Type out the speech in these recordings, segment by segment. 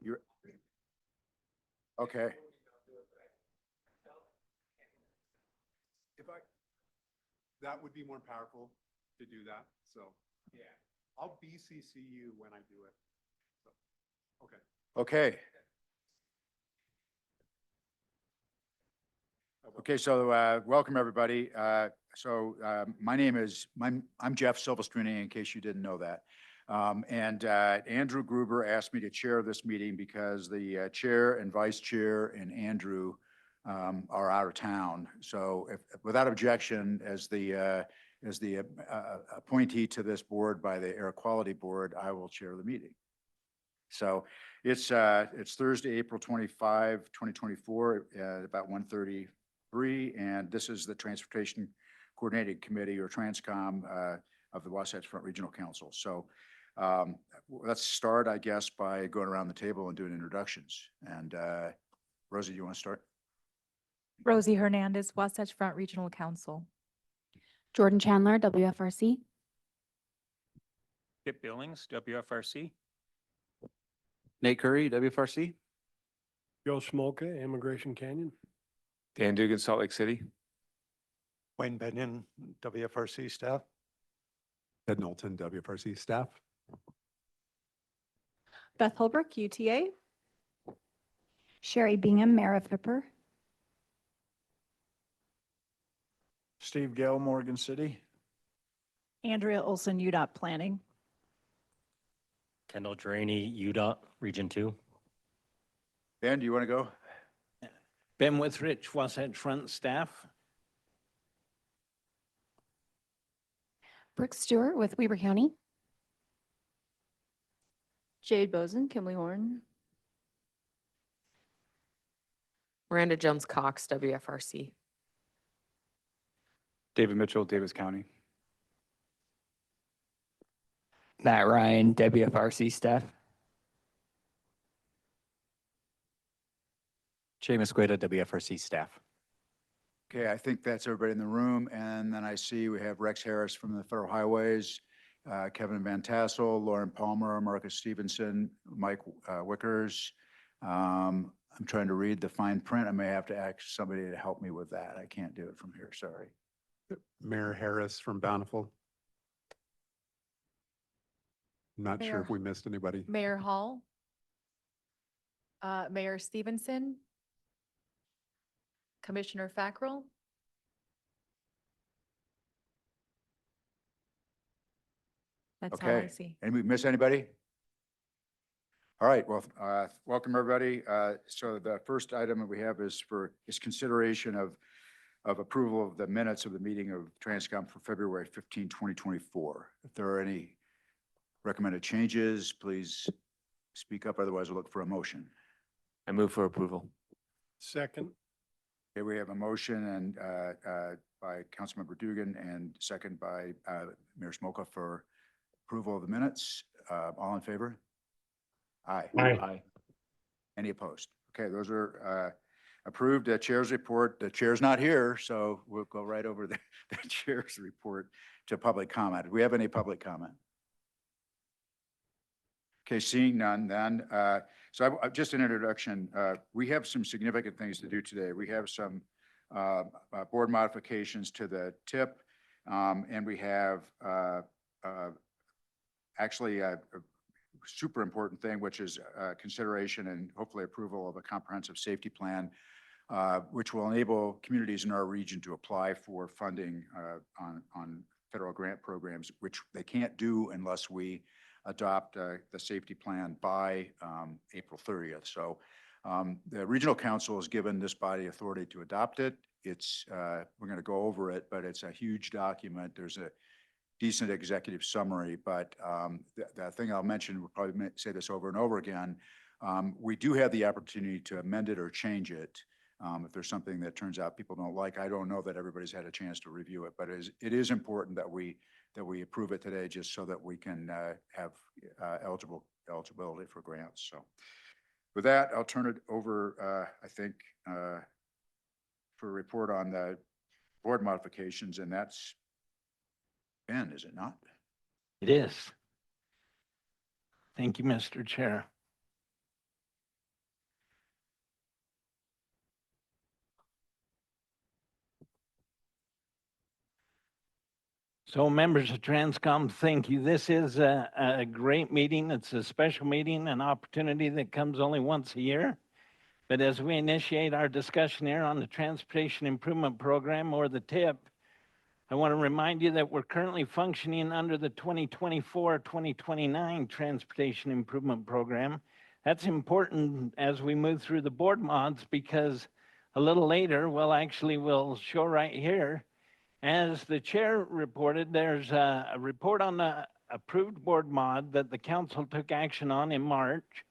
You're okay. That would be more powerful to do that. So yeah, I'll BCC you when I do it. So, okay. Okay. Okay, so welcome everybody. My name is, I'm Jeff Silvestrini, in case you didn't know that. Andrew Gruber asked me to chair this meeting because the chair and vice chair and Andrew are out of town. So without objection, as the appointee to this board by the Air Quality Board, I will chair the meeting. So it's Thursday, April 25, 2024, at about 1:33, and this is the Transportation Coordinating Committee, or TRANSCOM, of the Wasatch Front Regional Council. So let's start, I guess, by going around the table and doing introductions. And Rosie, you want to start? Rosie Hernandez, Wasatch Front Regional Council. Jordan Chandler, WFRC. Kip Billings, WFRC. Nate Curry, WFRC. Joe Smolka, Immigration Canyon. Dan Dugan, Salt Lake City. Wayne Benyon, WFRC staff. Ed Knowlton, WFRC staff. Beth Holbrook, UTA. Sherry Bingham, Mayor of Hipper. Steve Gale, Morgan City. Andrea Olson, UDOT Planning. Kendall Draney, UDOT Region 2. Ben, do you want to go? Ben Withrich, Wasatch Front staff. Brooke Stewart with Weber County. Jade Bozen, Kimley Horn. Miranda Jones Cox, WFRC. David Mitchell, Davis County. Matt Ryan, WFRC staff. Seamus Gueda, WFRC staff. Okay, I think that's everybody in the room. And then I see we have Rex Harris from the Federal Highways, Kevin Van Tassel, Lauren Palmer, Marcus Stevenson, Mike Wickers. I'm trying to read the fine print. I may have to ask somebody to help me with that. I can't do it from here, sorry. Mayor Harris from Bountiful. I'm not sure if we missed anybody. Mayor Hall. Mayor Stevenson. Commissioner Fackrell. That's all I Okay. see. And we miss anybody? All right, well, welcome everybody. So the first item that we have is consideration of approval of the minutes of the meeting of TRANSCOM for February 15, 2024. If there are any recommended changes, please speak up, otherwise we'll look for a motion. I move for approval. Second. Okay, we have a motion and by Councilmember Dugan and second by Mayor Smolka for approval of the minutes. All in favor? Aye. Aye. Any opposed? Okay, those are approved. Chair's report. The chair's not here, so we'll go right over the chair's report to public comment. Do we have any public comment? Okay, seeing none then. Just an introduction. We have some significant things to do today. We have some board modifications to the tip, and we have actually a super important thing, which is consideration and hopefully approval of a comprehensive safety plan, which will enable communities in our region to apply for funding on federal grant programs, which they can't do unless we adopt the safety plan by April 30th. So the Regional Council has given this body authority to adopt it. We're going to go over it, but it's a huge document. There's a decent executive summary, but the thing I'll mention, we'll probably say this over and over again, we do have the opportunity to amend it or change it if there's something that turns out people don't like. I don't know that everybody's had a chance to review it, but it is important that we approve it today, just so that we can have eligibility for grants. So with that, I'll turn it over, I think, for a report on the board modifications, and that's Ben, is it not? It is. Thank you, Mr. Chair. So members of Transcom, thank you. This is a great meeting. It's a special meeting, an opportunity that comes only once a year. But as we initiate our discussion here on the Transportation Improvement Program, or the TIP, I want to remind you that we're currently functioning under the 2024-2029 Transportation Improvement Program. That's important as we move through the board mods, because a little later, we'll show right here, as the chair reported, there's a report on the approved board mod that the council took action on in March.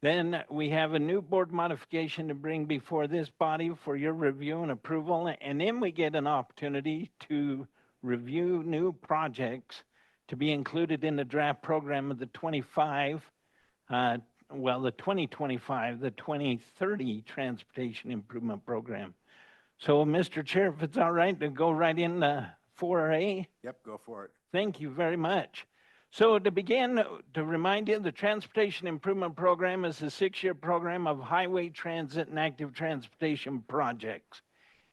Then we have a new board modification to bring before this body for your review and approval. And then we get an opportunity to review new projects to be included in the draft program of the 2030 Transportation Improvement Program. So, Mr. Chair, if it's all right to go right in 4A. Yep, go for it. Thank you very much. So to begin, to remind you, the Transportation Improvement Program is a 6-year program of highway transit and active transportation projects.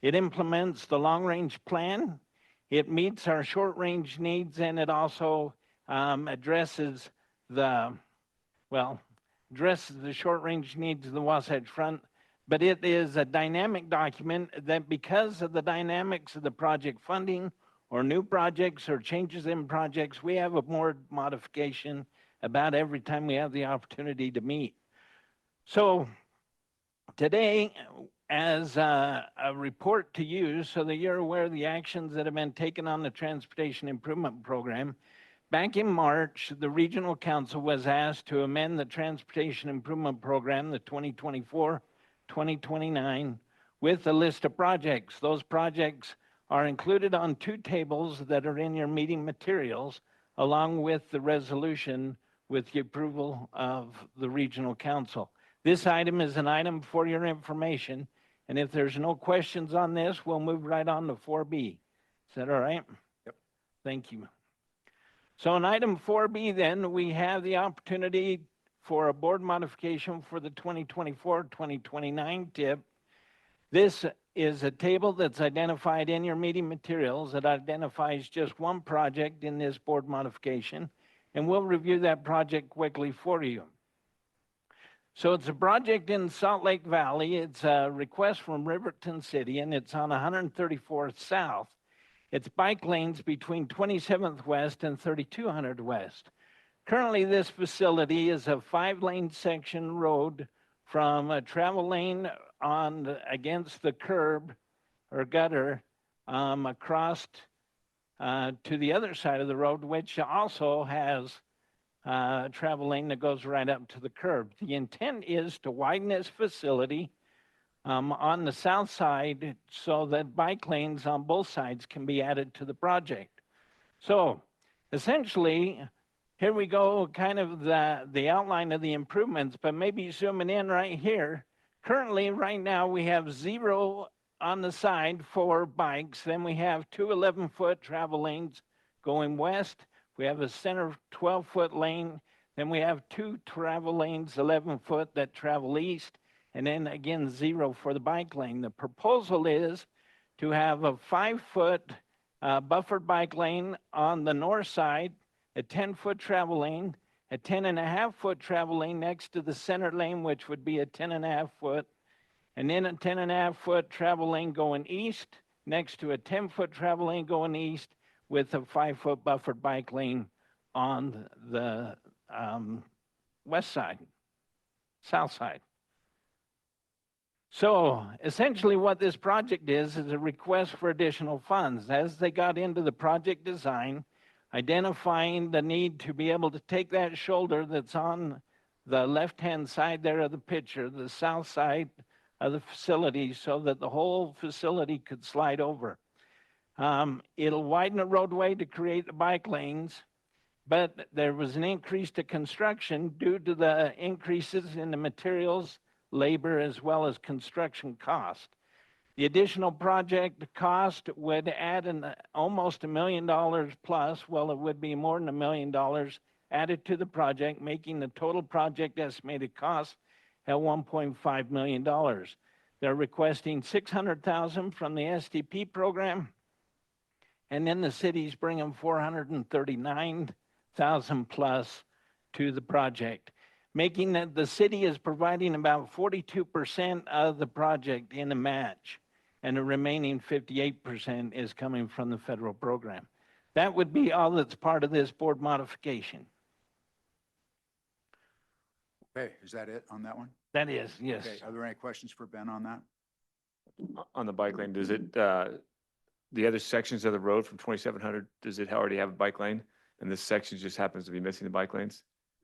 It implements the long-range plan, it meets our short-range needs, and it also addresses the short-range needs of the Wasatch Front. But it is a dynamic document that, because of the dynamics of the project funding, or new projects or changes in projects, we have a board modification about every time we have the opportunity to meet. So today, as a report to you, so that you're aware of the actions that have been taken on the Transportation Improvement Program, back in March, the Regional Council was asked to amend the Transportation Improvement Program, the 2024-2029, with a list of projects. Those projects are included on 2 tables that are in your meeting materials, along with the resolution with the approval of the Regional Council. This item is an item for your information, and if there's no questions on this, we'll move right on to 4B. Is that all right? Yep. Thank you. So in item 4B then, we have the opportunity for a board modification for the 2024-2029 TIP. This is a table that's identified in your meeting materials that identifies just one project in this board modification, and we'll review that project quickly for you. So it's a project in Salt Lake Valley. It's a request from Riverton City, and it's on 134th South. It's bike lanes between 27th West and 3200 West. Currently, this facility is a 5-lane section road from a travel lane against the curb or gutter across to the other side of the road, which also has a travel lane that goes right up to the curb. The intent is to widen this facility on the south side so that bike lanes on both sides can be added to the project. So essentially, here we go, kind of the outline of the improvements, but maybe zooming in right here. Currently, right now, we have 0 on the side for bikes. Then we have 2 11-foot travel lanes going west. We have a center 12-foot lane. Then we have 2 travel lanes, 11-foot, that travel east. And then again, 0 for the bike lane. The proposal is to have a 5-foot buffered bike lane on the north side, a 10-foot travel lane, a 10.5-foot travel lane next to the center lane, which would be a 10.5-foot, and then a 10.5-foot travel lane going east next to a 10-foot travel lane going east with a 5-foot buffered bike lane on the west side, south side. So essentially what this project is a request for additional funds. As they got into the project design, identifying the need to be able to take that shoulder that's on the left-hand side there of the picture, the south side of the facility, so that the whole facility could slide over. It'll widen the roadway to create the bike lanes, but there was an increase to construction due to the increases in the materials, labor, as well as construction cost. The additional project cost would add almost $1 million plus. Well, it would be more than $1 million added to the project, making the total project estimated cost at $1.5 million. They're requesting $600,000 from the SDP program and then the city's bringing 439,000 plus to the project, making that the city is providing about 42% of the project in a match, and the remaining 58% is coming from the federal program. That would be all that's part of this board modification. Okay, is that it on that one? That is, yes. Okay, are there any questions for Ben on that? On the bike lane, does it, the other sections of the road from 2700, does it already have a bike lane? And this section just happens to be missing the bike lanes?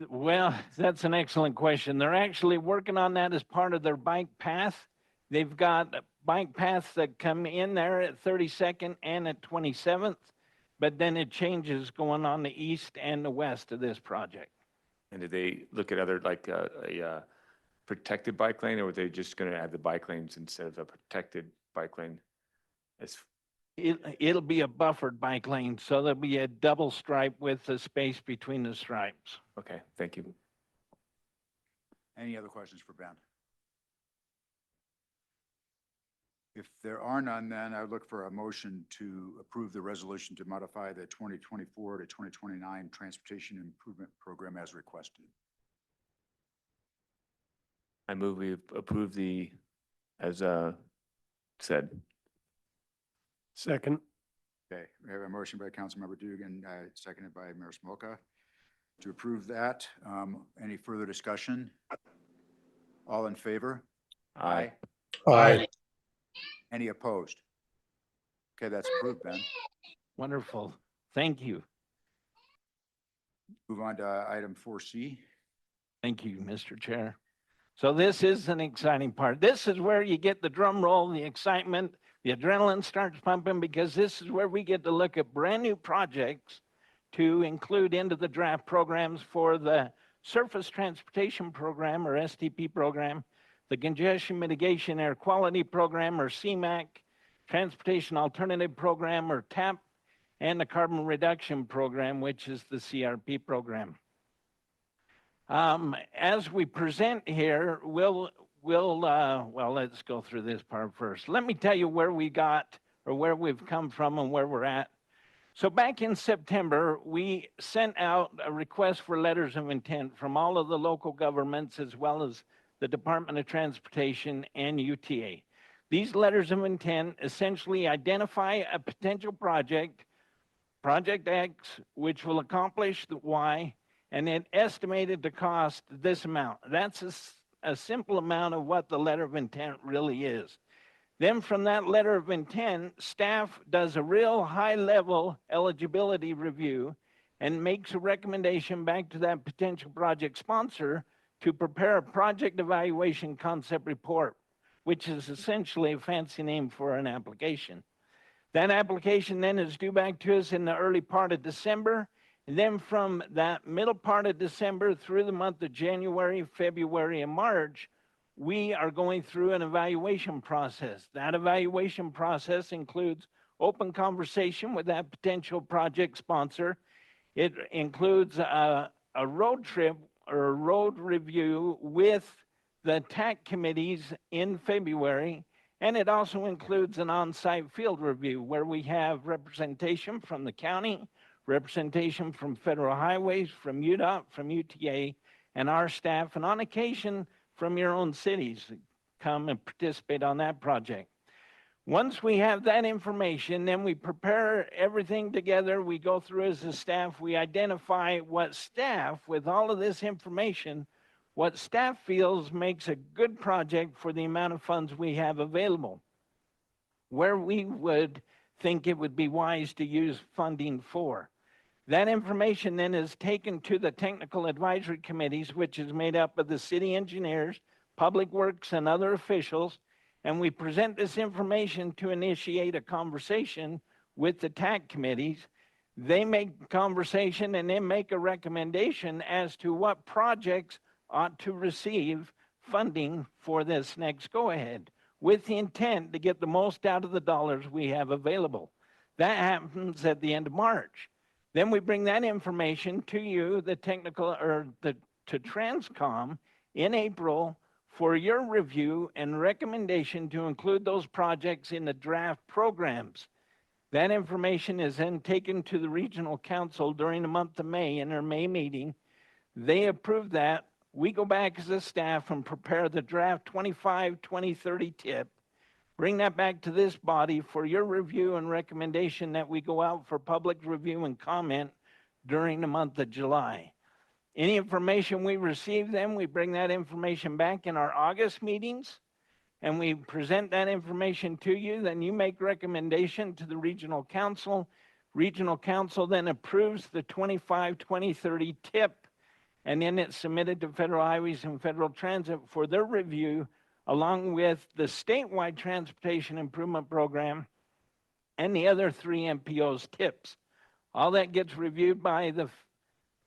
Well, that's an excellent question. They're actually working on that as part of their bike path. They've got bike paths that come in there at 32nd and at 27th, but then it changes going on the east and the west of this project. And did they look at other, like a protected bike lane, or were they just going to add the bike lanes instead of a protected bike lane? As It'll be a buffered bike lane, so there'll be a double stripe with the space between the stripes. Okay, thank you. Any other questions for Ben? If there are none, then I would look for a motion to approve the resolution to modify the 2024 to 2029 Transportation Improvement Program as requested. I move we approve the, as said. Second. Okay, we have a motion by Councilmember Dugan, seconded by Mayor Smolka to approve that. Any further discussion? All in favor? Aye. Aye. Any opposed? Okay, that's approved, Ben. Wonderful. Thank you. Move on to item 4C. Thank you, Mr. Chair. So this is an exciting part. This is where you get the drum roll, the excitement, the adrenaline starts pumping, because this is where we get to look at brand new projects to include into the draft programs for the Surface Transportation Program, or STP program, the Congestion Mitigation Air Quality Program, or CMAQ, Transportation Alternative Program, or TAP, and the Carbon Reduction Program, which is the CRP program. As we present here, well, let's go through this part first. Let me tell you where we got, or where we've come from and where we're at. So back in September, we sent out a request for letters of intent from all of the local governments, as well as the Department of Transportation and UTA. These letters of intent essentially identify a potential project, Project X, which will accomplish the Y, and it estimated to cost this amount. That's a simple amount of what the letter of intent really is. Then from that letter of intent, staff does a real high-level eligibility review and makes a recommendation back to that potential project sponsor to prepare a project evaluation concept report, which is essentially a fancy name for an application. That application then is due back to us in the early part of December. And then from that middle part of December through the month of January, February, and March, we are going through an evaluation process. That evaluation process includes open conversation with that potential project sponsor. It includes a road trip or a road review with the TAC committees in February. And it also includes an on-site field review where we have representation from the county, representation from Federal Highways, from UDOT, from UTA, and our staff, and on occasion from your own cities come and participate on that project. Once we have that information, then we prepare everything together. We go through as a staff, we identify what staff, with all of this information, what staff feels makes a good project for the amount of funds we have available, where we would think it would be wise to use funding for. That information then is taken to the technical advisory committees, which is made up of the city engineers, public works, and other officials, and we present this information to initiate a conversation with the TAC committees. They make conversation and then make a recommendation as to what projects ought to receive funding for this next go-ahead, with the intent to get the most out of the dollars we have available. That happens at the end of March. Then we bring that information to you, the technical, or to Transcom in April for your review and recommendation to include those projects in the draft programs. That information is then taken to the regional council during the month of May in their May meeting. They approve that. We go back as a staff and prepare the draft 25-2030 tip, bring that back to this body for your review and recommendation that we go out for public review and comment during the month of July. Any information we receive then, we bring that information back in our August meetings and we present that information to you. Then you make recommendation to the regional council. Regional council then approves the 25-2030 tip, and then it's submitted to Federal Highways and Federal Transit for their review, along with the statewide transportation improvement program and the other 3 MPOs tips. All that gets reviewed by the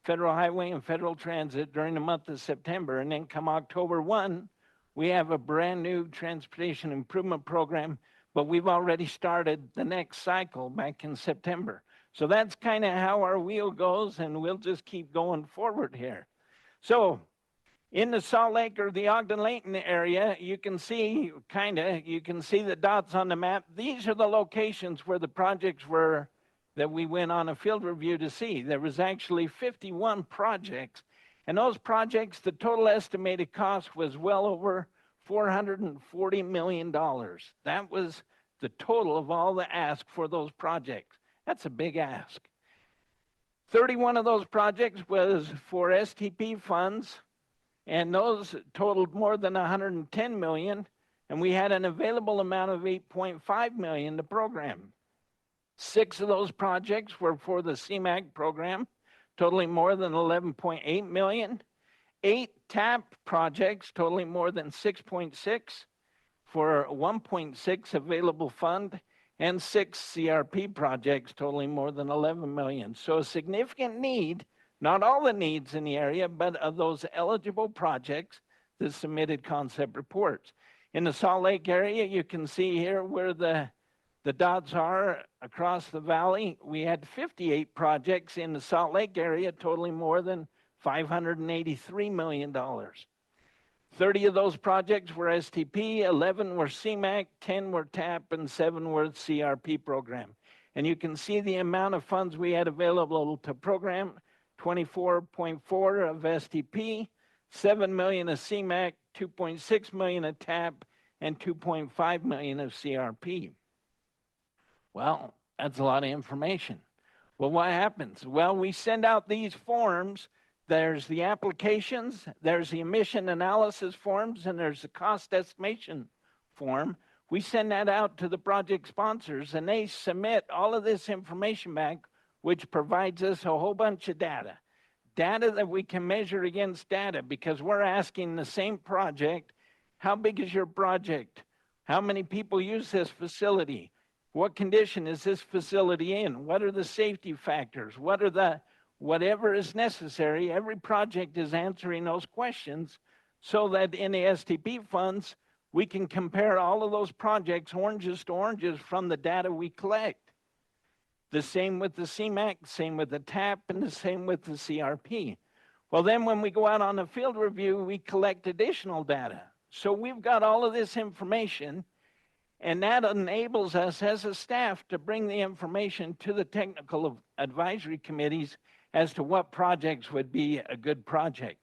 Federal Highway and Federal Transit during the month of September, and then come October 1, we have a brand new transportation improvement program, but we've already started the next cycle back in September. So that's kind of how our wheel goes, and we'll just keep going forward here. So in the Salt Lake or the Ogden-Layton area, you can see the dots on the map. These are the locations where the projects were that we went on a field review to see. There was actually 51 projects, and those projects, the total estimated cost was well over $440 million. That was the total of all the ask for those projects. That's a big ask. 31 of those projects was for STP funds, and those totaled more than 110 million, and we had an available amount of 8.5 million to program. 6 of those projects were for the CMAQ program, totaling more than 11.8 million. 8 TAP projects totaling more than 6.6 for 1.6 available fund, and 6 CRP projects totaling more than 11 million. So a significant need, not all the needs in the area, but of those eligible projects that submitted concept reports. In the Salt Lake area, you can see here where the dots are across the valley. We had 58 projects in the Salt Lake area totaling more than $583 million. 30 of those projects were STP, 11 were CMAQ, 10 were TAP, and 7 were CRP program. And you can see the amount of funds we had available to program: 24.4 of STP, 7 million of CMAQ, 2.6 million of TAP, and 2.5 million of CRP. Well, that's a lot of information. Well, what happens? Well, we send out these forms. There's the applications, there's the emission analysis forms, and there's the cost estimation form. We send that out to the project sponsors, and they submit all of this information back, which provides us a whole bunch of data that we can measure against data, because we're asking the same project: how big is your project? How many people use this facility? What condition is this facility in? What are the safety factors? Whatever is necessary. Every project is answering those questions, so that in the STP funds, we can compare all of those projects, oranges to oranges, from the data we collect. The same with the CMAQ, same with the TAP, and the same with the CRP. Well, then when we go out on a field review, we collect additional data. So we've got all of this information, and that enables us as a staff to bring the information to the technical advisory committees as to what projects would be a good project.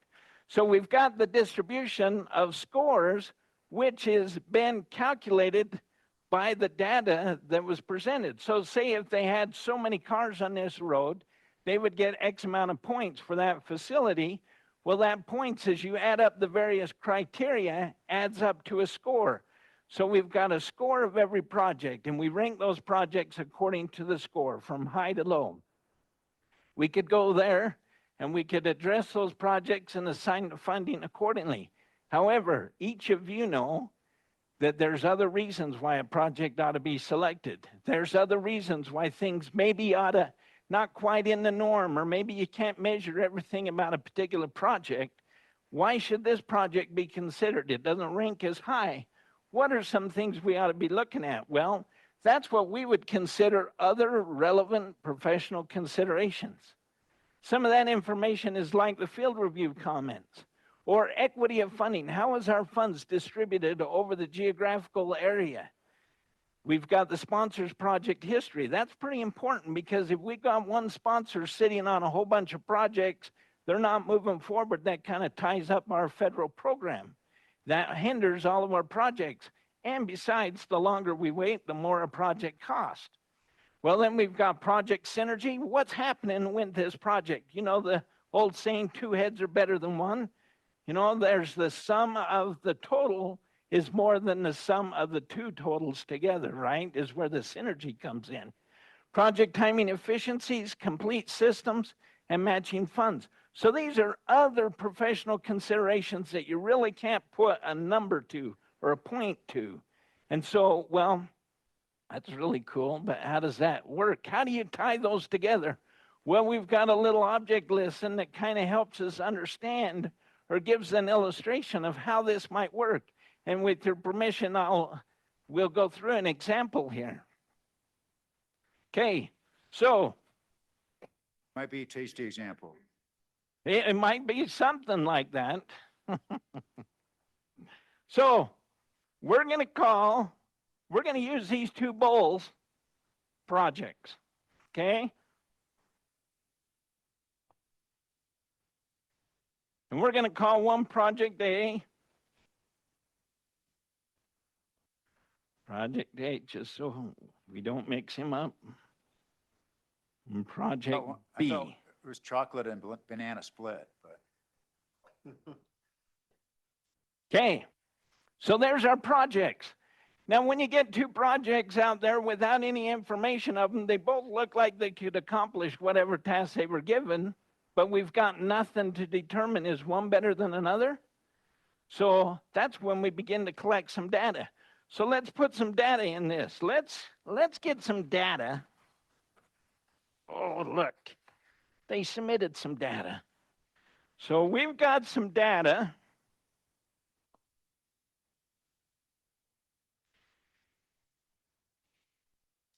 So we've got the distribution of scores, which has been calculated by the data that was presented. So say if they had so many cars on this road, they would get X amount of points for that facility. Well, that points, as you add up the various criteria, adds up to a score. So we've got a score of every project, and we rank those projects according to the score from high to low. We could go there and we could address those projects and assign the funding accordingly. However, each of you know that there's other reasons why a project ought to be selected. There's other reasons why things maybe ought to not quite in the norm, or maybe you can't measure everything about a particular project. Why should this project be considered? It doesn't rank as high. What are some things we ought to be looking at? Well, that's what we would consider other relevant professional considerations. Some of that information is like the field review comments, or equity of funding. How is our funds distributed over the geographical area? We've got the sponsor's project history. That's pretty important because if we got one sponsor sitting on a whole bunch of projects, they're not moving forward. That kind of ties up our federal program. That hinders all of our projects. And besides, the longer we wait, the more a project costs. Well, then we've got project synergy. What's happening with this project? You know, the old saying, two heads are better than one. You know, there's the sum of the total is more than the sum of the two totals together, right? Is where the synergy comes in. Project timing efficiencies, complete systems, and matching funds. So these are other professional considerations that you really can't put a number to or a point to. And so, well, that's really cool, but how does that work? How do you tie those together? Well, we've got a little object lesson that kind of helps us understand or gives an illustration of how this might work. And with your permission, we'll go through an example here. Okay, so. Might be a tasty example. It might be something like that. So we're going to use these two bowls projects, okay? And we're going to call one project A. Project A, just so we don't mix him up. And project I thought B. it was chocolate and banana split, but. Okay, so there's our projects. Now, when you get two projects out there without any information of them, they both look like they could accomplish whatever task they were given, but we've got nothing to determine is one better than another. So that's when we begin to collect some data. So let's put some data in this. Let's get some data. Oh, look, they submitted some data. So we've got some data.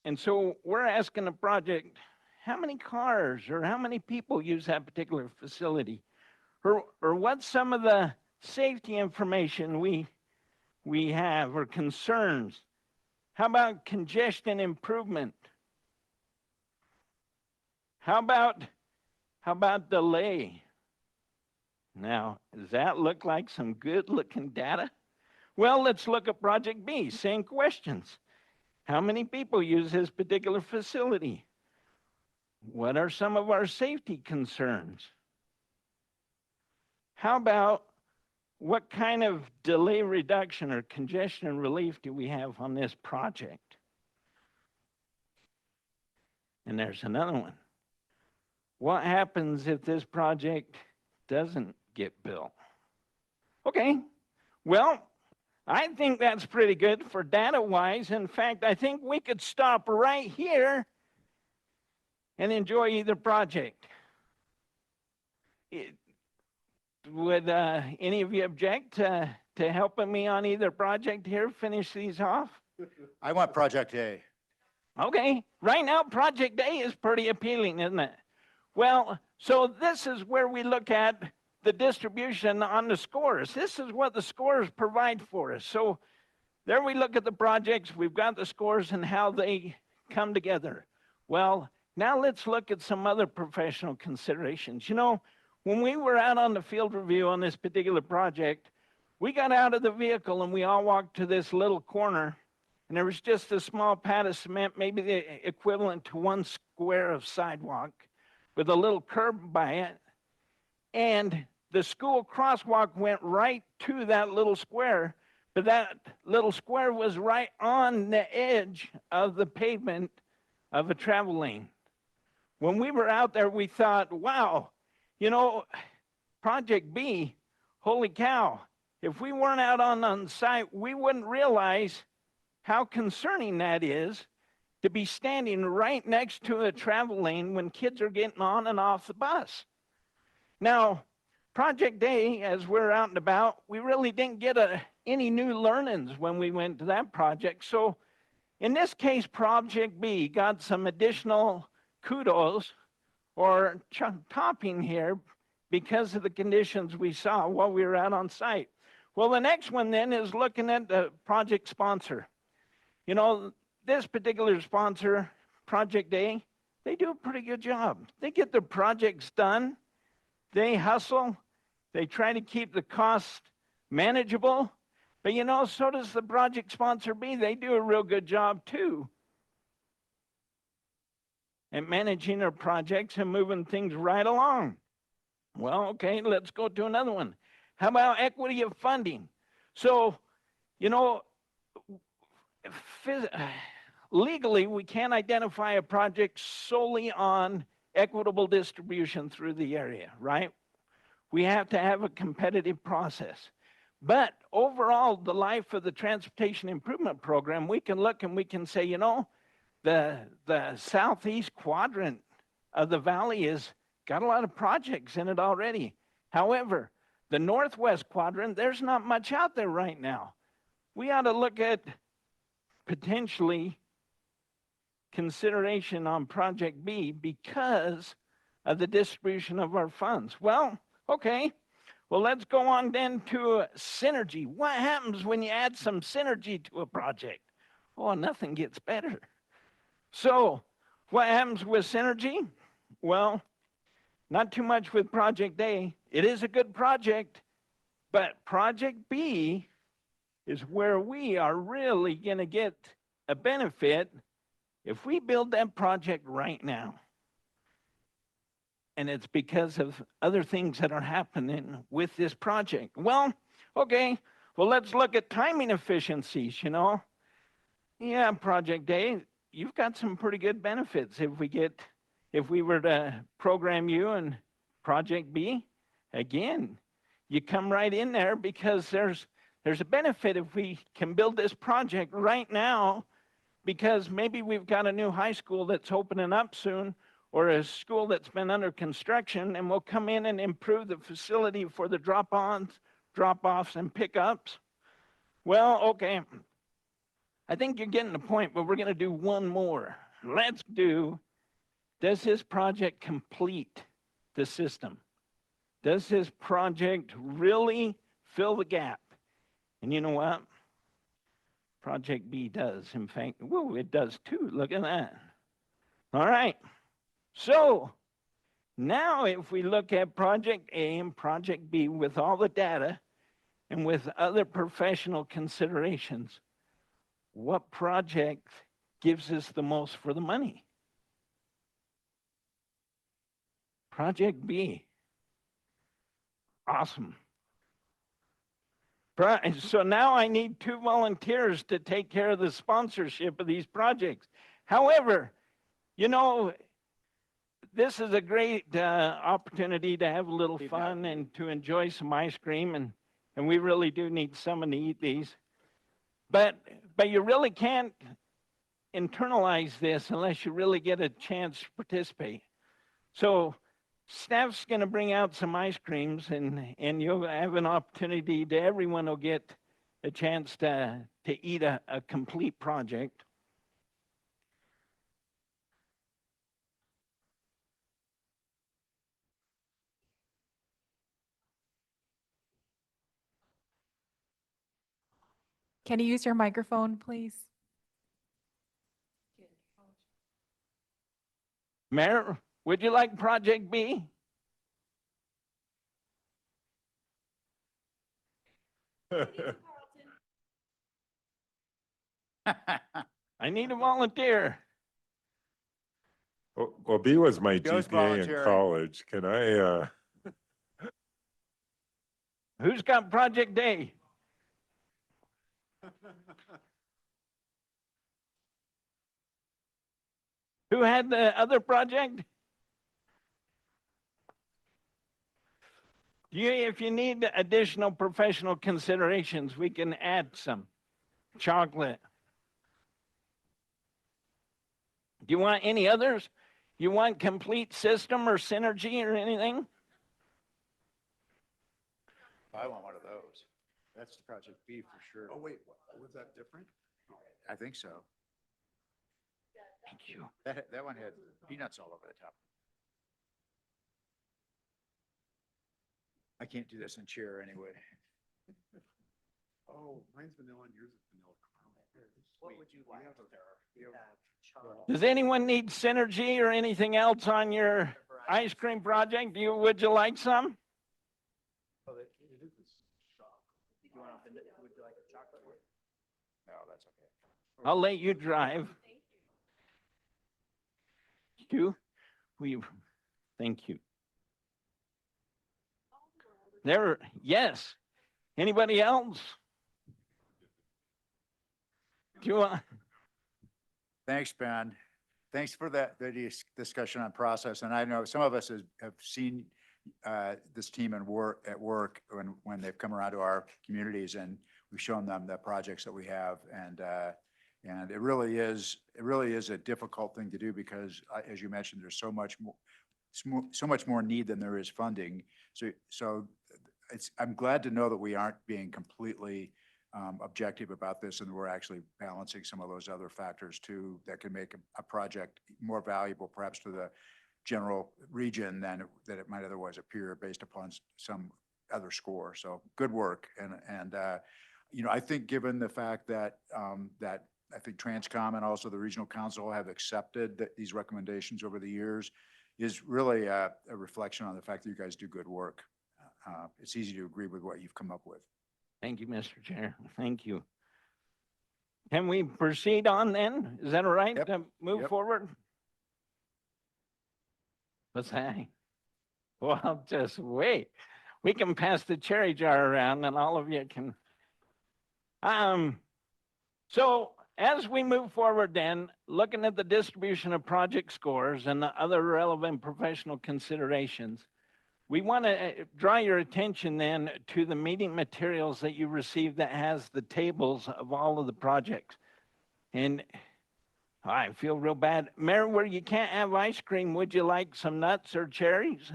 And so we're asking the project, how many cars or how many people use that particular facility? Or what's some of the safety information we have or concerns? How about congestion improvement? How about delay? Now, does that look like some good looking data? Well, let's look at project B, same questions. How many people use this particular facility? What are some of our safety concerns? How about what kind of delay reduction or congestion relief do we have on this project? And there's another one. What happens if this project doesn't get built? Okay, well, I think that's pretty good for data-wise. In fact, I think we could stop right here and enjoy either project. Would any of you object to helping me on either project here, finish these off? I want project A. Okay, right now, project A is pretty appealing, isn't it? Well, so this is where we look at the distribution on the scores. This is what the scores provide for us. So there we look at the projects, we've got the scores and how they come together. Well, now let's look at some other professional considerations. You know, when we were out on the field review on this particular project, we got out of the vehicle and we all walked to this little corner and there was just a small pad of cement, maybe the equivalent to 1 square of sidewalk with a little curb by it. And the school crosswalk went right to that little square, but that little square was right on the edge of the pavement of a travel lane. When we were out there, we thought, wow, you know, project B, holy cow, if we weren't out on site, we wouldn't realize how concerning that is to be standing right next to a travel lane when kids are getting on and off the bus. Now, project A, as we're out and about, we really didn't get any new learnings when we went to that project. So in this case, project B got some additional kudos or topping here because of the conditions we saw while we were out on site. Well, the next one then is looking at the project sponsor. You know, this particular sponsor, Project A, they do a pretty good job. They get their projects done. They hustle. They try to keep the cost manageable. But you know, so does the project sponsor B. They do a real good job too at managing their projects and moving things right along. Well, okay, let's go to another one. How about equity of funding? So, you know, legally, we can't identify a project solely on equitable distribution through the area, right? We have to have a competitive process. But overall, the life of the transportation improvement program, we can look and we can say, you know, the southeast quadrant of the valley has got a lot of projects in it already. However, the northwest quadrant, there's not much out there right now. We ought to look at potentially consideration on Project B because of the distribution of our funds. Well, okay. Well, let's go on then to synergy. What happens when you add some synergy to a project? Oh, nothing gets better. So, what happens with synergy? Well, not too much with Project A. It is a good project, but Project B is where we are really going to get a benefit if we build that project right now. And it's because of other things that are happening with this project. Well, okay, well, let's look at timing efficiencies, you know. Yeah, Project A, you've got some pretty good benefits if we were to program you in Project B. Again, you come right in there because there's a benefit if we can build this project right now, because maybe we've got a new high school that's opening up soon, or a school that's been under construction, and we'll come in and improve the facility for the drop-ons, drop-offs, and pickups. Well, okay, I think you're getting the point, but we're going to do one more. Let's do, does this project complete the system? Does this project really fill the gap? And you know what? Project B does. In fact, whoa, it does too. Look at that. All right. So now if we look at Project A and Project B with all the data and with other professional considerations, what project gives us the most for the money? Project B. Awesome. So now I need 2 volunteers to take care of the sponsorship of these projects. However, you know, this is a great opportunity to have a little fun and to enjoy some ice cream, and we really do need someone to eat these. But you really can't internalize this unless you really get a chance to participate. So staff's going to bring out some ice creams, and you'll have an opportunity to, everyone will get a chance to eat a complete project. Can you use your microphone, please? Mayor, would you like Project B? I need a volunteer. Well, B was my Joe's GPA volunteering. in college. Can I, Who's got Project A? Who had the other project? If you need additional professional considerations, we can add some. Chocolate. Do you want any others? You want complete system or synergy or anything? I want one of those. That's Project B for sure. Oh, wait, was that different? I think so. Thank you. That one had peanuts all over the top. I can't do this in chair anyway. Oh, mine's vanilla and yours is vanilla Does anyone need synergy or anything else on your ice cream project? Would you like some? No, that's okay. I'll let you drive. Thank you. There, yes. Anybody else? Do you want? Thanks, Ben. Thanks for the discussion on process. And I know some of us have seen this team at work when they've come around to our communities, and we've shown them the projects that we have. And it really is a difficult thing to do because, as you mentioned, there's so much more need than there is funding. So I'm glad to know that we aren't being completely objective about this, and we're actually balancing some of those other factors too that can make a project more valuable, perhaps to the general region than it might otherwise appear based upon some other score. So good work, and I think given the fact that I think Transcom and also the Regional Council have accepted these recommendations over the years is really a reflection on the fact that you guys do good work. It's easy to agree with what you've come up with. Thank you, Mr. Chair. Thank you. Can we proceed on then? Is that all right? Yep. To move Yep. forward? What's that? Well, just wait. We can pass the cherry jar around and all of you can. So as we move forward then, looking at the distribution of project scores and the other relevant professional considerations, we want to draw your attention then to the meeting materials that you received that has the tables of all of the projects. And I feel real bad. Mayor, where you can't have ice cream, would you like some nuts or cherries?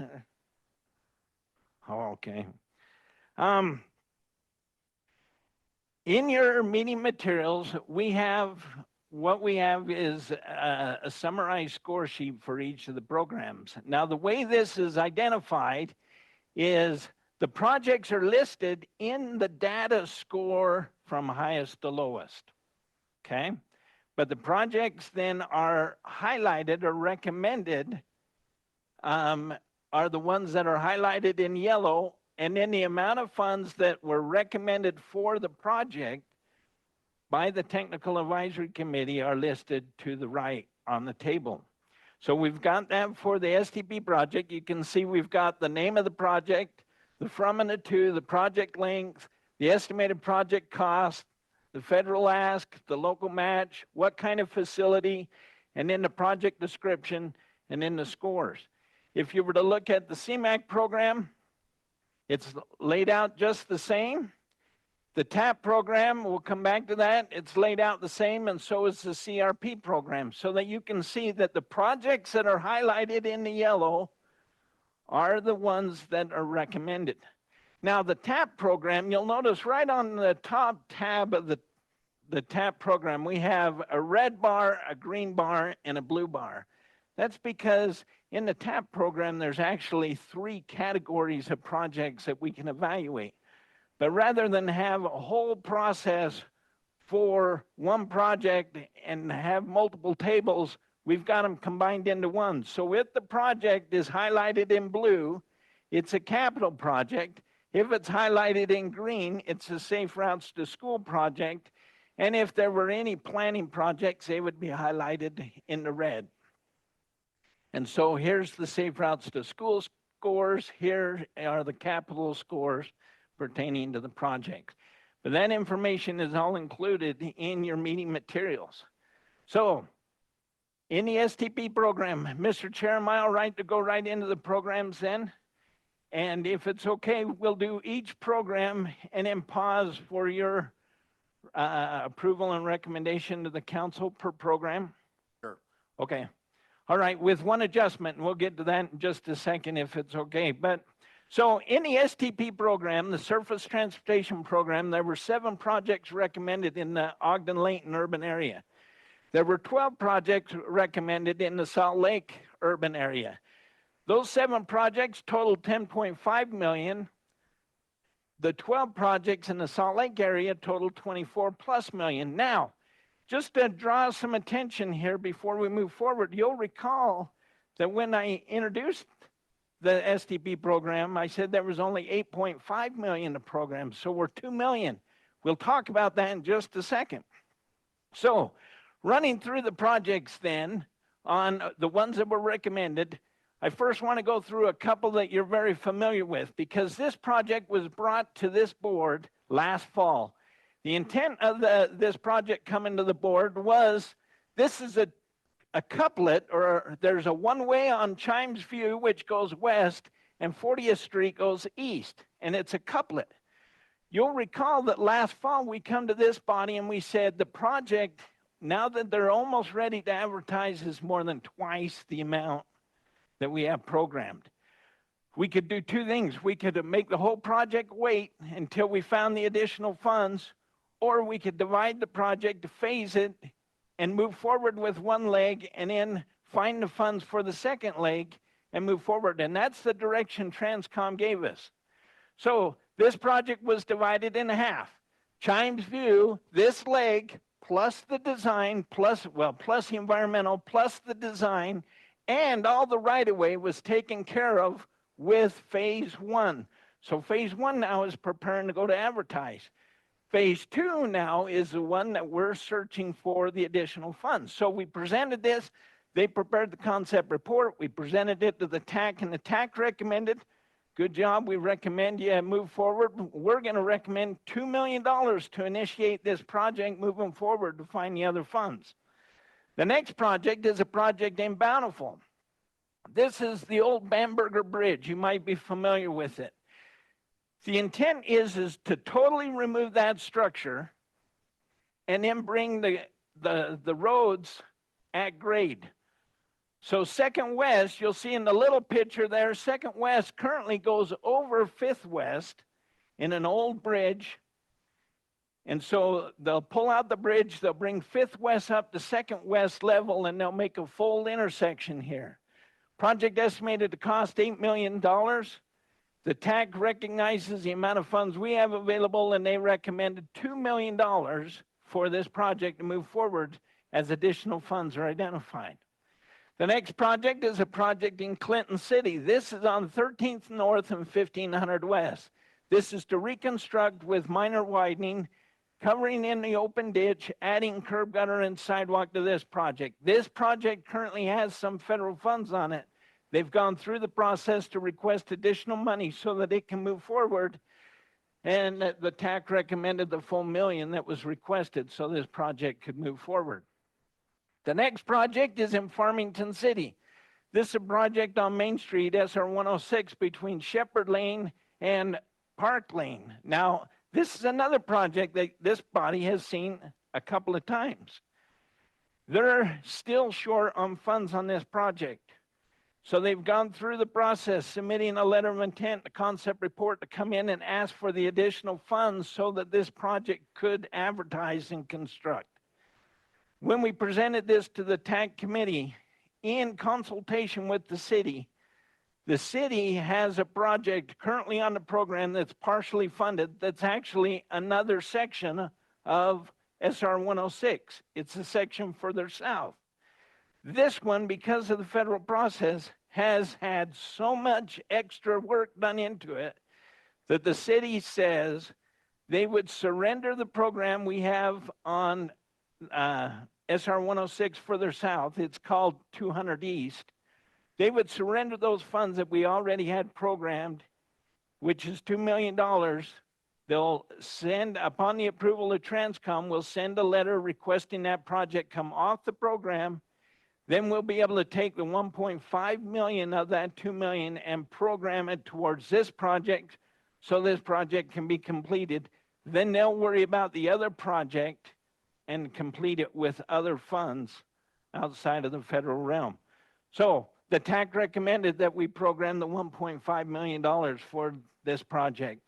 Oh, okay. In your meeting materials, what we have is a summarized score sheet for each of the programs. Now, the way this is identified is the projects are listed in the data score from highest to lowest, okay? But the projects then are highlighted or recommended are the ones that are highlighted in yellow, and then the amount of funds that were recommended for the project by the Technical Advisory Committee are listed to the right on the table. So we've got that for the STP project. You can see we've got the name of the project, the from and the to, the project length, the estimated project cost, the federal ask, the local match, what kind of facility, and then the project description, and then the scores. If you were to look at the CMAQ program, it's laid out just the same. The TAP program, we'll come back to that. It's laid out the same, and so is the CRP program, so that you can see that the projects that are highlighted in the yellow are the ones that are recommended. Now, the TAP program, you'll notice right on the top tab of the TAP program, we have a red bar, a green bar, and a blue bar. That's because in the TAP program, there's actually 3 categories of projects that we can evaluate. But rather than have a whole process for one project and have multiple tables, we've got them combined into one. So if the project is highlighted in blue, it's a capital project. If it's highlighted in green, it's a Safe Routes to School project. And if there were any planning projects, they would be highlighted in the red. And so here's the Safe Routes to School scores. Here are the capital scores pertaining to the project. But that information is all included in your meeting materials. So in the STP program, Mr. Chair, am I all right to go right into the programs then? And if it's okay, we'll do each program and then pause for your approval and recommendation to the council per program. Sure. Okay. All right, with one adjustment, and we'll get to that in just a second if it's okay. But so in the STP program, the Surface Transportation Program, there were 7 projects recommended in the Ogden-Layton urban area. There were 12 projects recommended in the Salt Lake urban area. Those 7 projects totaled $10.5 million. The 12 projects in the Salt Lake area totaled $24+ million. Now, just to draw some attention here before we move forward, you'll recall that when I introduced the STP program, I said there was only 8.5 million to program, so we're 2 million. We'll talk about that in just a second. So running through the projects then, on the ones that were recommended, I first want to go through a couple that you're very familiar with, because this project was brought to this board last fall. The intent of this project coming to the board was, this is a couplet, or there's a one-way on Chimes View, which goes west, and 40th Street goes east, and it's a couplet. You'll recall that last fall we come to this body and we said the project, now that they're almost ready to advertise, is more than twice the amount that we have programmed. We could do two things. We could make the whole project wait until we found the additional funds, or we could divide the project, phase it, and move forward with one leg, and then find the funds for the second leg and move forward. And that's the direction Transcom gave us. So this project was divided in half. Chimes View, this leg, plus the design, plus the environmental, plus the design, and all the right-of-way was taken care of with phase one. So phase one now is preparing to go to advertise. Phase two now is the one that we're searching for the additional funds. So we presented this, they prepared the concept report, we presented it to the TAC, and the TAC recommended, good job, we recommend you move forward. We're gonna recommend $2 million to initiate this project moving forward to find the other funds. The next project is a project in Bountiful. This is the old Bamberger Bridge. You might be familiar with it. The intent is to totally remove that structure and then bring the roads at grade. So Second West, you'll see in the little picture there, Second West currently goes over Fifth West in an old bridge. And so they'll pull out the bridge, they'll bring Fifth West up to Second West level, and they'll make a full intersection here. Project estimated to cost $8 million. The TAC recognizes the amount of funds we have available, and they recommended $2 million for this project to move forward as additional funds are identified. The next project is a project in Clinton City. This is on 13th North and 1500 West. This is to reconstruct with minor widening, covering in the open ditch, adding curb gutter and sidewalk to this project. This project currently has some federal funds on it. They've gone through the process to request additional money so that it can move forward. And the TAC recommended the full $1 million that was requested so this project could move forward. The next project is in Farmington City. This is a project on Main Street, SR 106, between Shepherd Lane and Park Lane. Now, this is another project that this body has seen a couple of times. They're still short on funds on this project. So they've gone through the process, submitting a letter of intent, a concept report to come in and ask for the additional funds so that this project could advertise and construct. When we presented this to the TAC committee in consultation with the city has a project currently on the program that's partially funded that's actually another section of SR 106. It's a section further south. This one, because of the federal process, has had so much extra work done into it that the city says they would surrender the program we have on SR 106 further south. It's called 200 East. They would surrender those funds that we already had programmed, which is $2 million. They'll send, upon the approval of Transcom, we'll send a letter requesting that project come off the program. Then we'll be able to take the 1.5 million of that 2 million and program it towards this project so this project can be completed. Then they'll worry about the other project and complete it with other funds outside of the federal realm. So the TAC recommended that we program the $1.5 million for this project.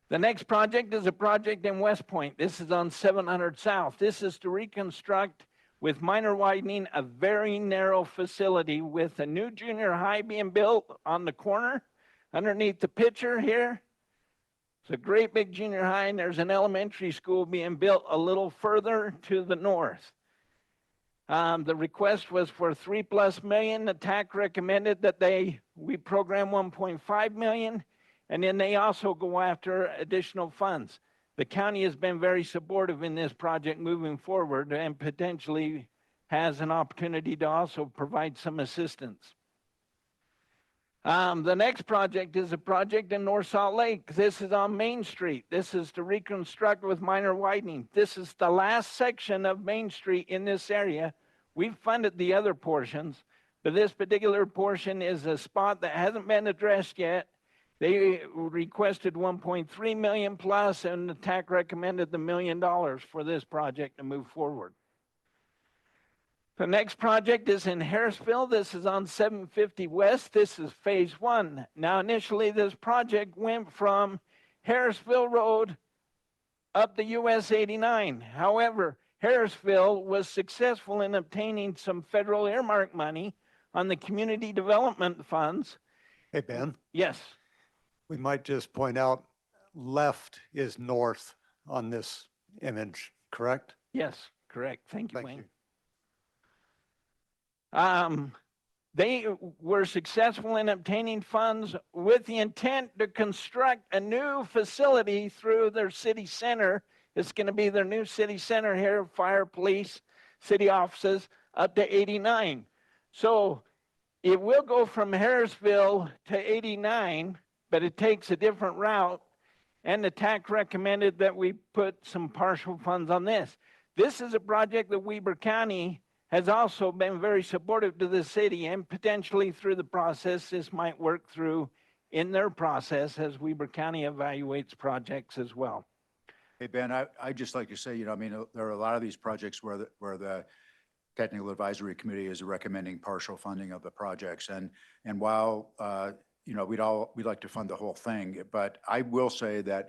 The next project is a project in West Point. This is on 700 South. This is to reconstruct with minor widening a very narrow facility with a new junior high being built on the corner underneath the picture here. It's a great big junior high, and there's an elementary school being built a little further to the north. The request was for 3+ million. The TAC recommended that we program 1.5 million, and then they also go after additional funds. The county has been very supportive in this project moving forward and potentially has an opportunity to also provide some assistance. The next project is a project in North Salt Lake. This is on Main Street. This is to reconstruct with minor widening. This is the last section of Main Street in this area. We've funded the other portions, but this particular portion is a spot that hasn't been addressed yet. They requested 1.3 million plus, and the TAC recommended the $1 million for this project to move forward. The next project is in Harrisville. This is on 750 West. This is phase 1. Now, initially, this project went from Harrisville Road up the US 89. However, Harrisville was successful in obtaining some federal earmark money on the community development funds. Hey, Ben, Yes, we might just point out left is north on this image, correct? yes, correct. Thank you, Thank Wayne. you. They were successful in obtaining funds with the intent to construct a new facility through their city center. It's going to be their new city center here, fire, police, city offices, up to 89. So it will go from Harrisville to 89, but it takes a different route. And the TAC recommended that we put some partial funds on this. This is a project that Weber County has also been very supportive to the city, and potentially through the process, this might work through in their process as Weber County evaluates projects as well. Hey, Ben, I'd just like to say, I mean, there are a lot of these projects where the Technical Advisory Committee is recommending partial funding of the projects. And while, we'd like to fund the whole thing, but I will say that,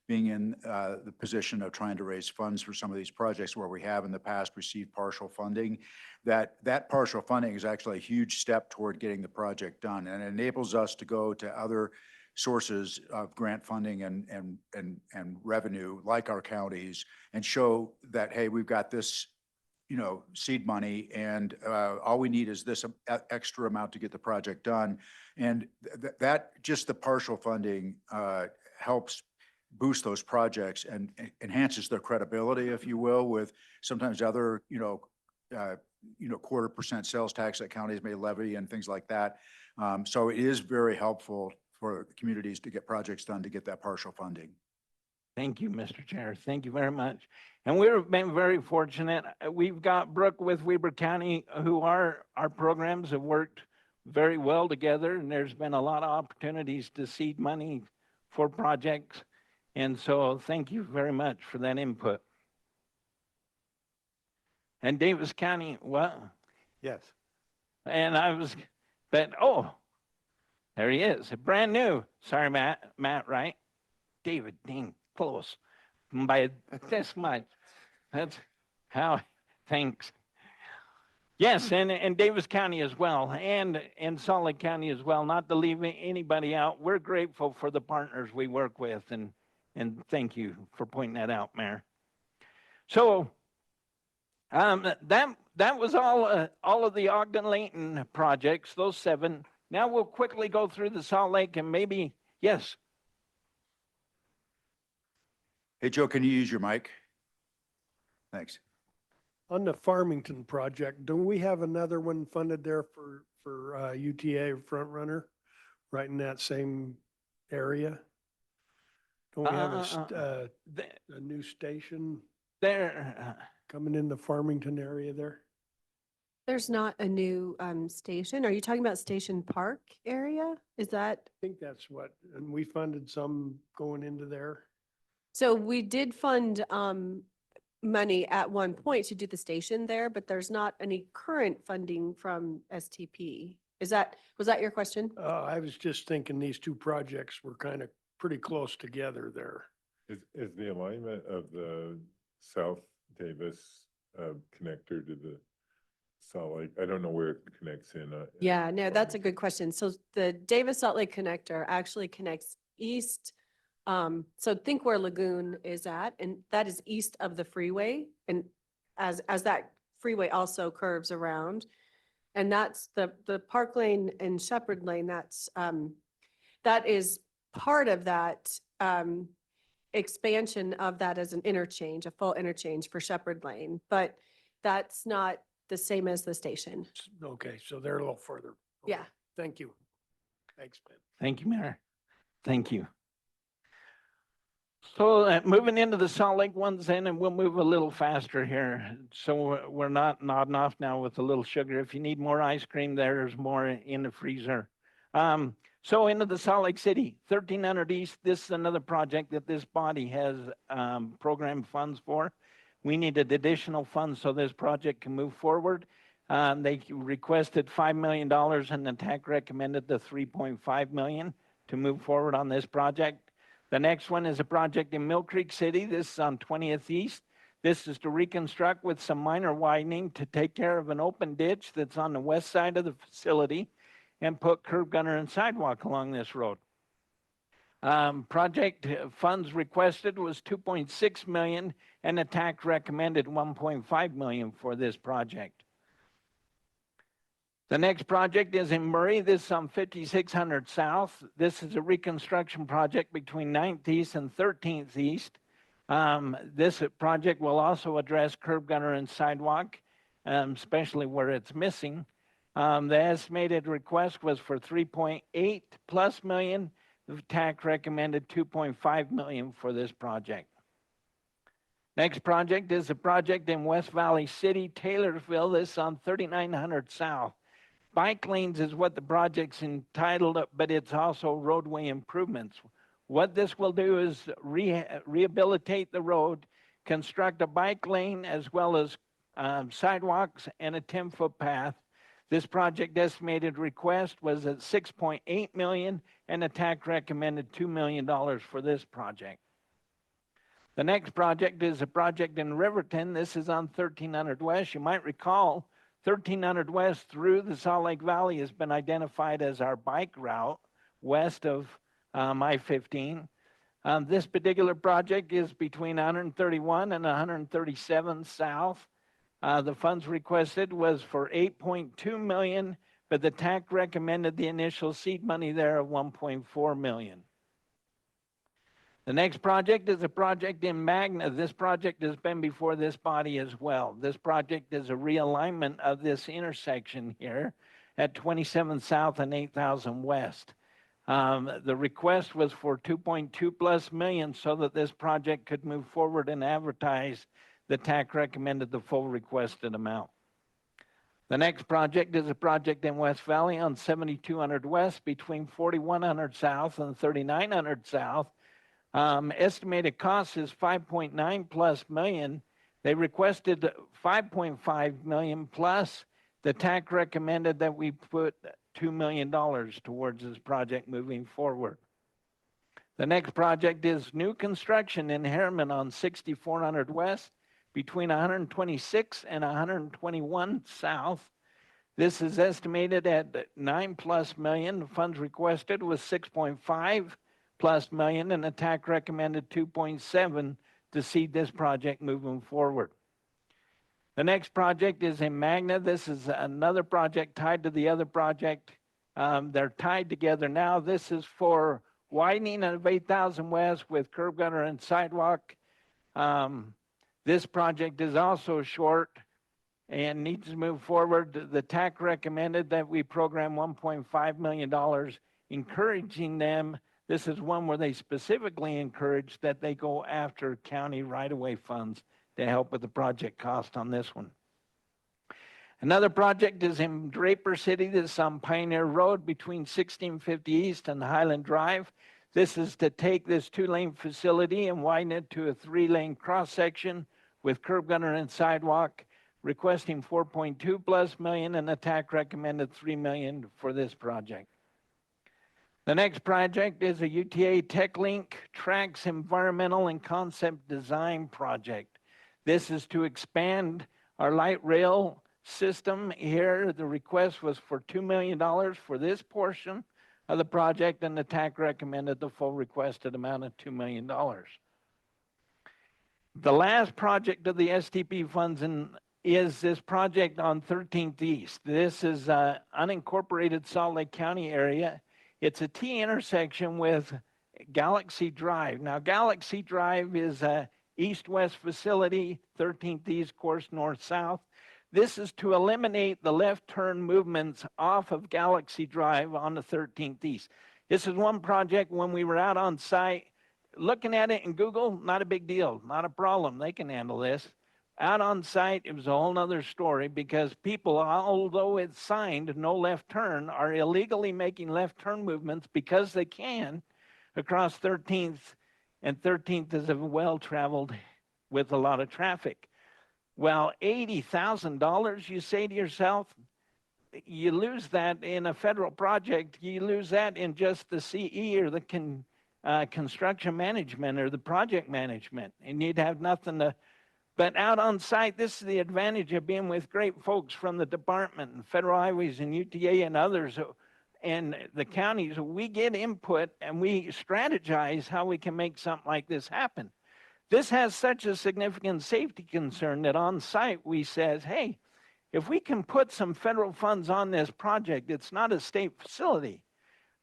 being in the position of trying to raise funds for some of these projects where we have in the past received partial funding, that partial funding is actually a huge step toward getting the project done. And it enables us to go to other sources of grant funding and revenue, like our counties, and show that, hey, we've got this, seed money, and all we need is this extra amount to get the project done. And that just the partial funding helps boost those projects and enhances their credibility, if you will, with sometimes other, 0.25% sales tax that counties may levy and things like that. So it is very helpful for communities to get projects done to get that partial funding. Thank you, Mr. Chair. Thank you very much. And we've been very fortunate. We've got Brooke with Weber County, who our programs have worked very well together, and there's been a lot of opportunities to seed money for projects. And so thank you very much for that input. And Davis County, what? Yes. And there he is, brand new. Sorry, Matt, right? David, dang, close. By this much. That's how, thanks. Yes, and Davis County as well, and Salt Lake County as well, not to leave anybody out. We're grateful for the partners we work with, and thank you for pointing that out, Mayor. So that was all of the Ogden-Layton projects, those 7. Now we'll quickly go through the Salt Lake and maybe, yes. Hey, Joe, can you use your mic? Thanks. On the Farmington project, don't we have another one funded there for UTA Front Runner, right in that same area? Don't we have a new station There. coming in the Farmington area there? There's not a new station. Are you talking about Station Park area? Is that? I think that's what, and we funded some going into there. So we did fund money at one point to do the station there, but there's not any current funding from STP. Was that your question? I was just thinking these two projects were kind of pretty close together there. Is the alignment of the South Davis connector to the Salt Lake? I don't know where it connects in. Yeah, no, that's a good question. So the Davis Salt Lake connector actually connects east So think where Lagoon is at, and that is east of the freeway. And as that freeway also curves around, and that's the Park Lane and Shepherd Lane, that is part of that, expansion of that as an interchange, a full interchange for Shepherd Lane, but that's not the same as the station. Okay, so they're a little further. Yeah. Okay, thank you. Thanks, Ben. Thank you, Mayor. Thank you. So moving into the Salt Lake ones then, and we'll move a little faster here. So we're not nodding off now with a little sugar. If you need more ice cream, there's more in the freezer. So into the Salt Lake City, 1300 East, this is another project that this body has programmed funds for. We needed additional funds so this project can move forward. They requested $5 million and the TAC recommended the 3.5 million to move forward on this project. The next one is a project in Mill Creek City. This is on 20th East. This is to reconstruct with some minor widening to take care of an open ditch that's on the west side of the facility and put curb gutter and sidewalk along this road. Project funds requested was 2.6 million and the TAC recommended 1.5 million for this project. The next project is in Murray. This is on 5600 South. This is a reconstruction project between 9th East and 13th East. This project will also address curb gutter and sidewalk, especially where it's missing. The estimated request was for 3.8 plus million. The TAC recommended 2.5 million for this project. Next project is a project in West Valley City, Taylorsville. This is on 3900 South. Bike lanes is what the project's entitled, but it's also roadway improvements. What this will do is rehabilitate the road, construct a bike lane as well as sidewalks and a 10-foot path. This project estimated request was at 6.8 million and the TAC recommended $2 million for this project. The next project is a project in Riverton. This is on 1300 West. You might recall 1300 West through the Salt Lake Valley has been identified as our bike route west of I-15. This particular project is between 131 and 137 South. The funds requested was for 8.2 million, but the TAC recommended the initial seed money there of 1.4 million. The next project is a project in Magna. This project has been before this body as well. This project is a realignment of this intersection here at 27 South and 8000 West. The request was for 2.2 plus million so that this project could move forward and advertise. The TAC recommended the full requested amount. The next project is a project in West Valley on 7200 West between 4100 South and 3900 South. Estimated cost is 5.9 plus million. They requested 5.5 million plus. The TAC recommended that we put $2 million towards this project moving forward. The next project is new construction in Harriman on 6400 West between 126 and 121 South. This is estimated at 9 plus million. The funds requested was 6.5 plus million and the TAC recommended 2.7 to seed this project moving forward. The next project is in Magna. This is another project tied to the other project. They're tied together now. This is for widening of 8000 West with curb gutter and sidewalk. This project is also short and needs to move forward. The TAC recommended that we program $1.5 million, encouraging them. This is one where they specifically encourage that they go after county right-of-way funds to help with the project cost on this one. Another project is in Draper City. This is on Pioneer Road between 1650 East and Highland Drive. This is to take this 2-lane facility and widen it to a 3-lane cross-section with curb gutter and sidewalk, requesting 4.2 plus million and the TAC recommended 3 million for this project. The next project is a UTA TechLink Tracks Environmental and Concept Design Project. This is to expand our light rail system here. The request was for $2 million for this portion of the project, and the TAC recommended the full requested amount of $2 million. The last project of the STP funds is this project on 13th East. This is unincorporated Salt Lake County area. It's a T intersection with Galaxy Drive. Now, Galaxy Drive is a east-west facility, 13th East course north-south. This is to eliminate the left turn movements off of Galaxy Drive on the 13th East. This is one project when we were out on site, looking at it in Google, not a big deal, not a problem. They can handle this. Out on site, it was a whole nother story because people, although it's signed no left turn, are illegally making left turn movements because they can across 13th, and 13th is a well-traveled with a lot of traffic. Well, $80,000, you say to yourself, you lose that in a federal project, you lose that in just the CE or the construction management or the project management, and you'd have nothing to, but out on site, this is the advantage of being with great folks from the department and Federal Highways and UTA and others and the counties. We get input and we strategize how we can make something like this happen. This has such a significant safety concern that on site we says, hey, if we can put some federal funds on this project, it's not a state facility.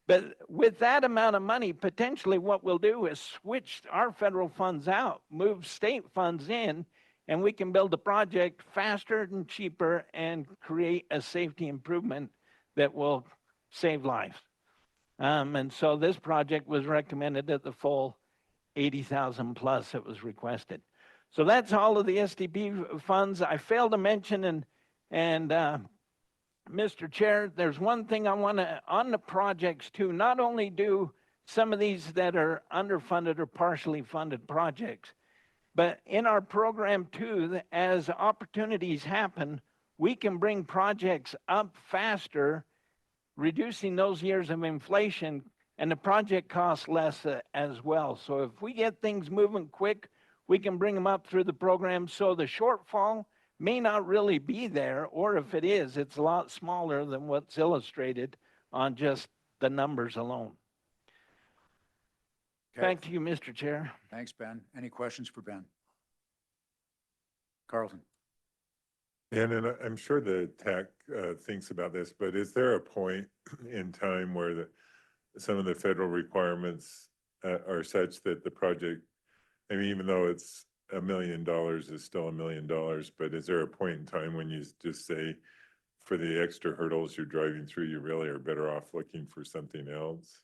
But with that amount of money, potentially what we'll do is switch our federal funds out, move state funds in, and we can build the project faster and cheaper and create a safety improvement that will save lives. And so this project was recommended at the full 80,000 plus it was requested. So that's all of the SDP funds. I failed to mention, and Mr. Chair, there's one thing I want to, on the projects too, not only do some of these that are underfunded or partially funded projects, but in our program too, as opportunities happen, we can bring projects up faster, reducing those years of inflation, and the project costs less as well. So if we get things moving quick, we can bring them up through the program. So the shortfall may not really be there, or if it is, it's a lot smaller than what's illustrated on just the numbers alone. Okay. Back to you, Mr. Chair. Thanks, Ben. Any questions for Ben? Carlton? And I'm sure the TAC thinks about this, but is there a point in time where some of the federal requirements are such that the project, I mean, even though it's $1 million is still $1 million, but is there a point in time when you just say, for the extra hurdles you're driving through, you really are better off looking for something else?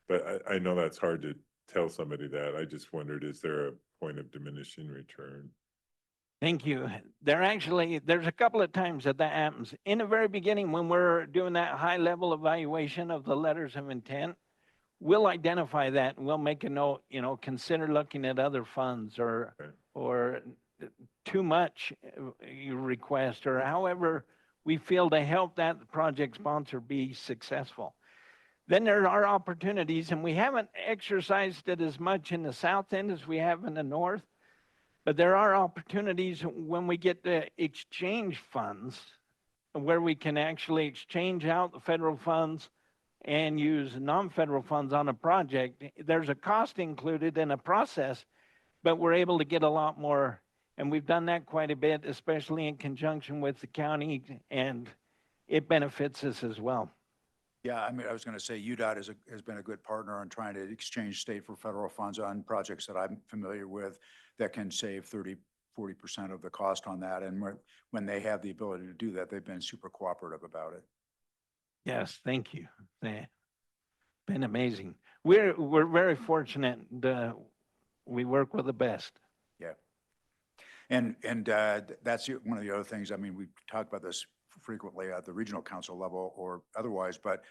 But I know that's hard to tell somebody that. I just wondered, is there a point of diminishing return? Thank you. There's a couple of times that happens. In the very beginning, when we're doing that high level evaluation of the letters of intent, we'll identify that and we'll make a note, consider looking at other funds or too much you request, or however we feel to help that project sponsor be successful. Then there are opportunities, and we haven't exercised it as much in the south end as we have in the north, but there are opportunities when we get the exchange funds where we can actually exchange out the federal funds and use non-federal funds on a project. There's a cost included in a process, but we're able to get a lot more. And we've done that quite a bit, especially in conjunction with the county, and it benefits us as well. Yeah, I mean, I was going to say UDOT has been a good partner on trying to exchange state for federal funds on projects that I'm familiar with that can save 30–40% of the cost on that. And when they have the ability to do that, they've been super cooperative about it. Yes, thank you. They've been amazing. We're very fortunate. We work with the best. Yeah. And that's one of the other things. I mean, we talk about this frequently at the regional council level or otherwise, but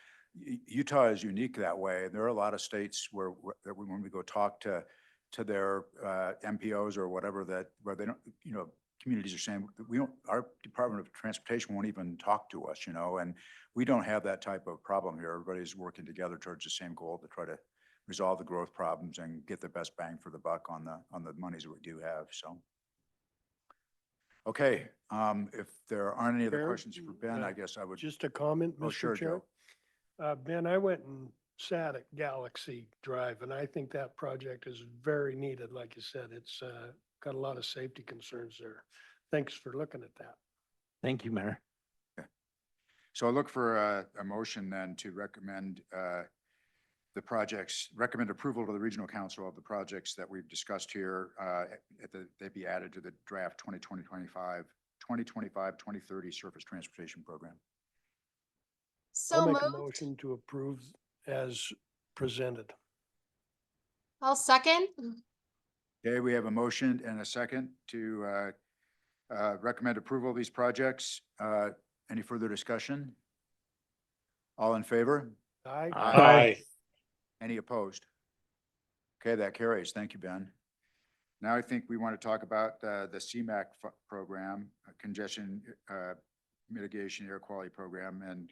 Utah is unique that way. There are a lot of states where when we go talk to their MPOs or whatever, where they don't, communities are saying, our Department of Transportation won't even talk to us, and we don't have that type of problem here. Everybody's working together towards the same goal to try to resolve the growth problems and get the best bang for the buck on the monies that we do have. So, okay, if there aren't any other Chair, questions for Ben, I guess I would. Just a comment, Oh, Mr. sure, Chair. Joe. Ben, I went and sat at Galaxy Drive, and I think that project is very needed. Like you said, it's got a lot of safety concerns there. Thanks for looking at that. Thank you, Mayor. So I look for a motion then to recommend recommend approval to the regional council of the projects that we've discussed here. They be added to the draft 2025-2030 surface transportation program. I'll So make a moved. motion to approve as presented. I'll second. Okay, we have a motion and a second to recommend approval of these projects. Any further discussion? All in favor? Aye. Any opposed? Okay, that carries. Thank you, Ben. Now I think we want to talk about the CMAQ program, congestion mitigation air quality program, and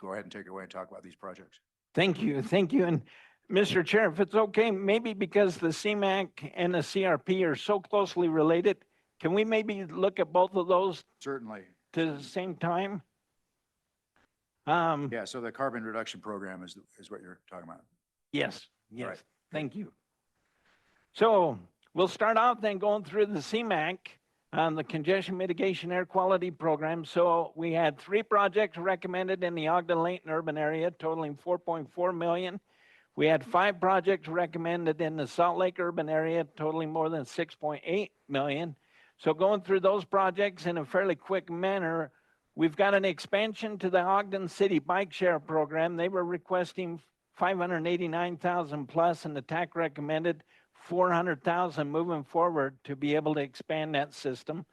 go ahead and take it away and talk about these projects. Thank you. Thank you. And Mr. Chair, if it's okay, maybe because the CMAQ and the CRP are so closely related, can we maybe look at both of those Certainly. to the same time? Yeah, so the carbon reduction program is what you're talking about. Yes, yes. Right. Thank you. So we'll start out then going through the CMAQ, the Congestion Mitigation Air Quality Program. So we had 3 projects recommended in the Ogden-Layton urban area totaling 4.4 million. We had 5 projects recommended in the Salt Lake urban area totaling more than 6.8 million. So going through those projects in a fairly quick manner, we've got an expansion to the Ogden City Bike Share Program. They were requesting 589,000 plus, and the TAC recommended 400,000 moving forward to be able to expand that system.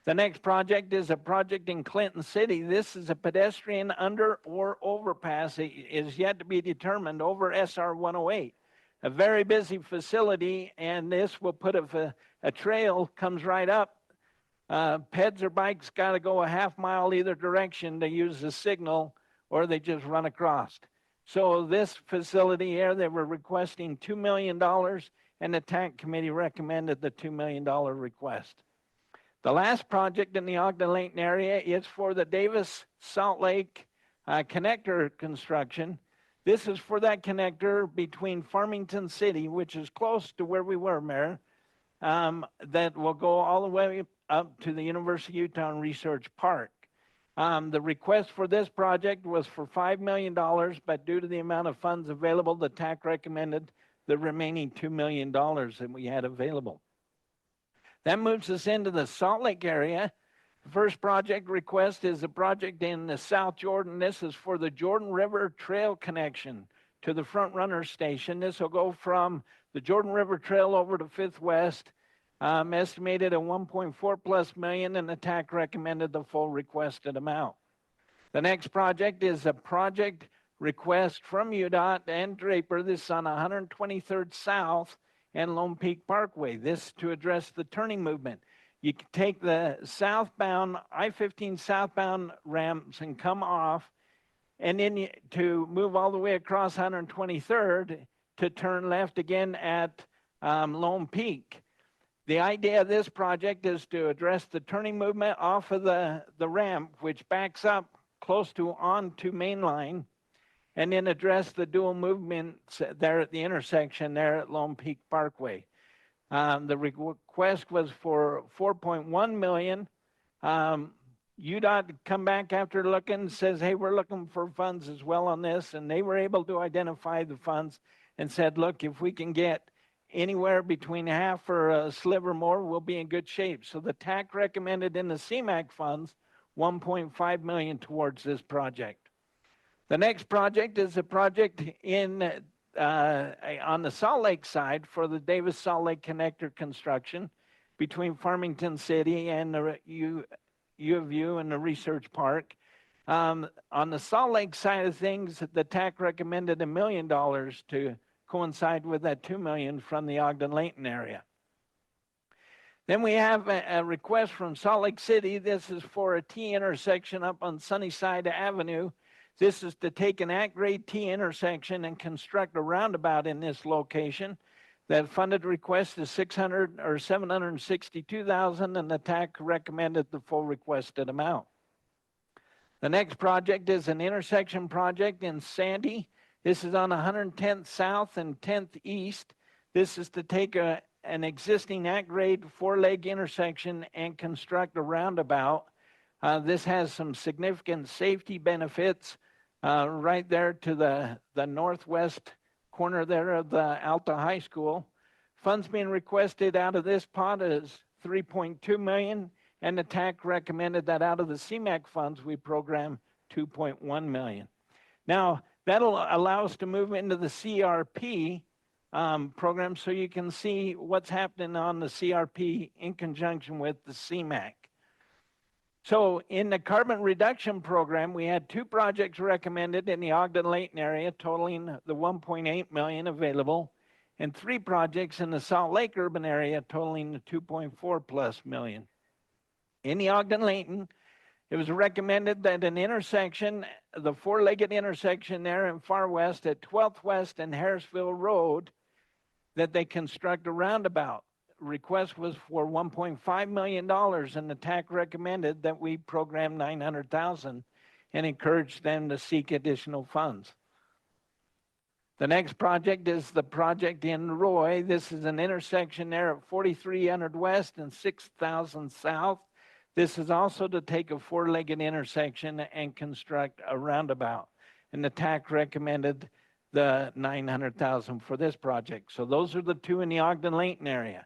The next project is a project in Clinton City. This is a pedestrian under or overpass. It is yet to be determined over SR 108. A very busy facility, and this will put a trail comes right up. Peds or bikes got to go a half mile either direction to use the signal, or they just run across. So this facility here, they were requesting $2 million, and the TAC committee recommended the $2 million request. The last project in the Ogden-Layton area is for the Davis Salt Lake connector construction. This is for that connector between Farmington City, which is close to where we were, Mayor, that will go all the way up to the University of Utah Research Park. The request for this project was for $5 million, but due to the amount of funds available, the TAC recommended the remaining $2 million that we had available. That moves us into the Salt Lake area. The first project request is a project in the South Jordan. This is for the Jordan River Trail connection to the Front Runner Station. This will go from the Jordan River Trail over to Fifth West. Estimated at 1.4 plus million, and the TAC recommended the full requested amount. The next project is a project request from UDOT and Draper. This is on 123rd South and Lone Peak Parkway. This to address the turning movement. You can take the southbound, I-15 southbound ramps and come off, and then to move all the way across 123rd to turn left again at Lone Peak. The idea of this project is to address the turning movement off of the ramp, which backs up close to onto Mainline, and then address the dual movements there at the intersection there at Lone Peak Parkway. The request was for 4.1 million. UDOT come back after looking, says, hey, we're looking for funds as well on this, and they were able to identify the funds and said, look, if we can get anywhere between half or a sliver more, we'll be in good shape. So the TAC recommended in the CMAQ funds 1.5 million towards this project. The next project is a project in on the Salt Lake side for the Davis Salt Lake connector construction between Farmington City and the U of U and the Research Park. On the Salt Lake side of things, the TAC recommended $1 million to coincide with that 2 million from the Ogden-Layton area. Then we have a request from Salt Lake City. This is for a T intersection up on Sunnyside Avenue. This is to take an at-grade T intersection and construct a roundabout in this location. That funded request is $762,000, and the TAC recommended the full requested amount. The next project is an intersection project in Sandy. This is on 110th South and 10th East. This is to take an existing at-grade four-leg intersection and construct a roundabout. This has some significant safety benefits right there to the northwest corner there of the Alta High School. Funds being requested out of this pot is 3.2 million, and the TAC recommended that out of the CMAQ funds, we program 2.1 million. Now, that'll allow us to move into the CRP program so you can see what's happening on the CRP in conjunction with the CMAQ. So in the carbon reduction program, we had 2 projects recommended in the Ogden-Layton area totaling the 1.8 million available, and 3 projects in the Salt Lake urban area totaling the 2.4 plus million. In the Ogden-Layton, it was recommended that an intersection, the 4-legged intersection there in far west at 12th West and Harrisville Road, that they construct a roundabout. Request was for $1.5 million, and the TAC recommended that we program 900,000 and encouraged them to seek additional funds. The next project is the project in Roy. This is an intersection there at 4300 West and 6000 South. This is also to take a 4-legged intersection and construct a roundabout. And the TAC recommended the 900,000 for this project. So those are the 2 in the Ogden-Layton area.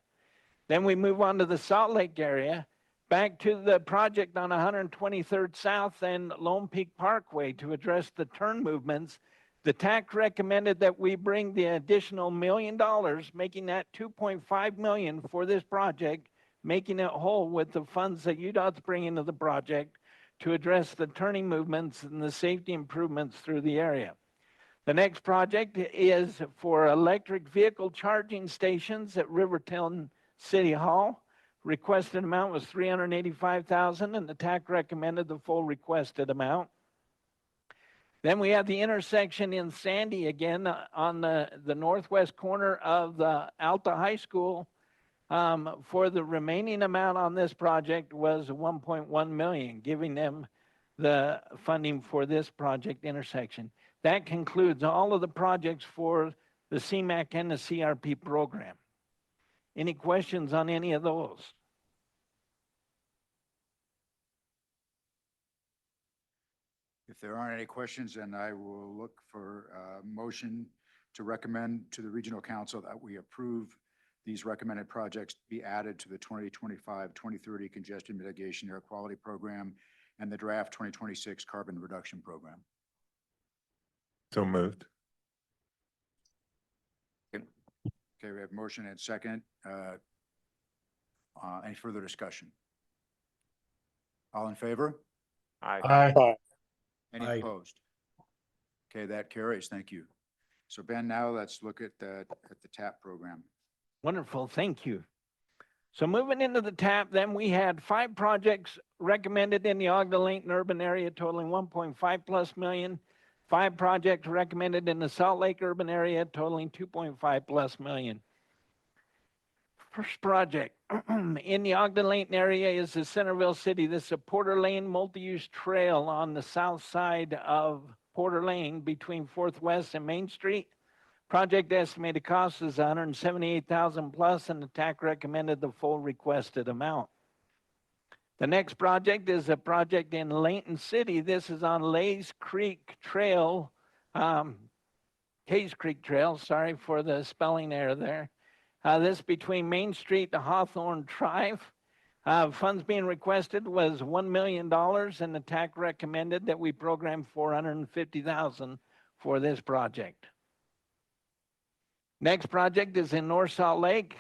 Then we move on to the Salt Lake area, back to the project on 123rd South and Lone Peak Parkway to address the turn movements. The TAC recommended that we bring the additional $1 million, making that 2.5 million for this project, making it whole with the funds that UDOT's bringing to the project to address the turning movements and the safety improvements through the area. The next project is for electric vehicle charging stations at Riverton City Hall. Requested amount was 385,000, and the TAC recommended the full requested amount. Then we have the intersection in Sandy again on the northwest corner of the Alta High School. For the remaining amount on this project was 1.1 million, giving them the funding for this project intersection. That concludes all of the projects for the CMAQ and the CRP program. Any questions on any of those? If there aren't any questions, then I will look for a motion to recommend to the Regional Council that we approve these recommended projects be added to the 2025-2030 Congestion Mitigation Air Quality Program and the draft 2026 Carbon Reduction Program. So moved. Okay, we have motion and second. Any further discussion? All in favor? Aye. Any Aye. opposed? Okay, that carries. Thank you. So Ben, now let's look at the TAP program. Wonderful, thank you. So moving into the TAP, then we had 5 projects recommended in the Ogden-Layton urban area totaling 1.5 plus million. 5 projects recommended in the Salt Lake urban area totaling 2.5 plus million. First project in the Ogden-Layton area is the Centerville City. This is a Porter Lane multi-use trail on the south side of Porter Lane between 4th West and Main Street. Project estimated cost is 178,000 plus, and the TAC recommended the full requested amount. The next project is a project in Layton City. This is on Hayes Creek Trail, sorry for the spelling error there. This between Main Street to Hawthorne Drive. Funds being requested was $1 million, and the TAC recommended that we program 450,000 for this project. Next project is in North Salt Lake.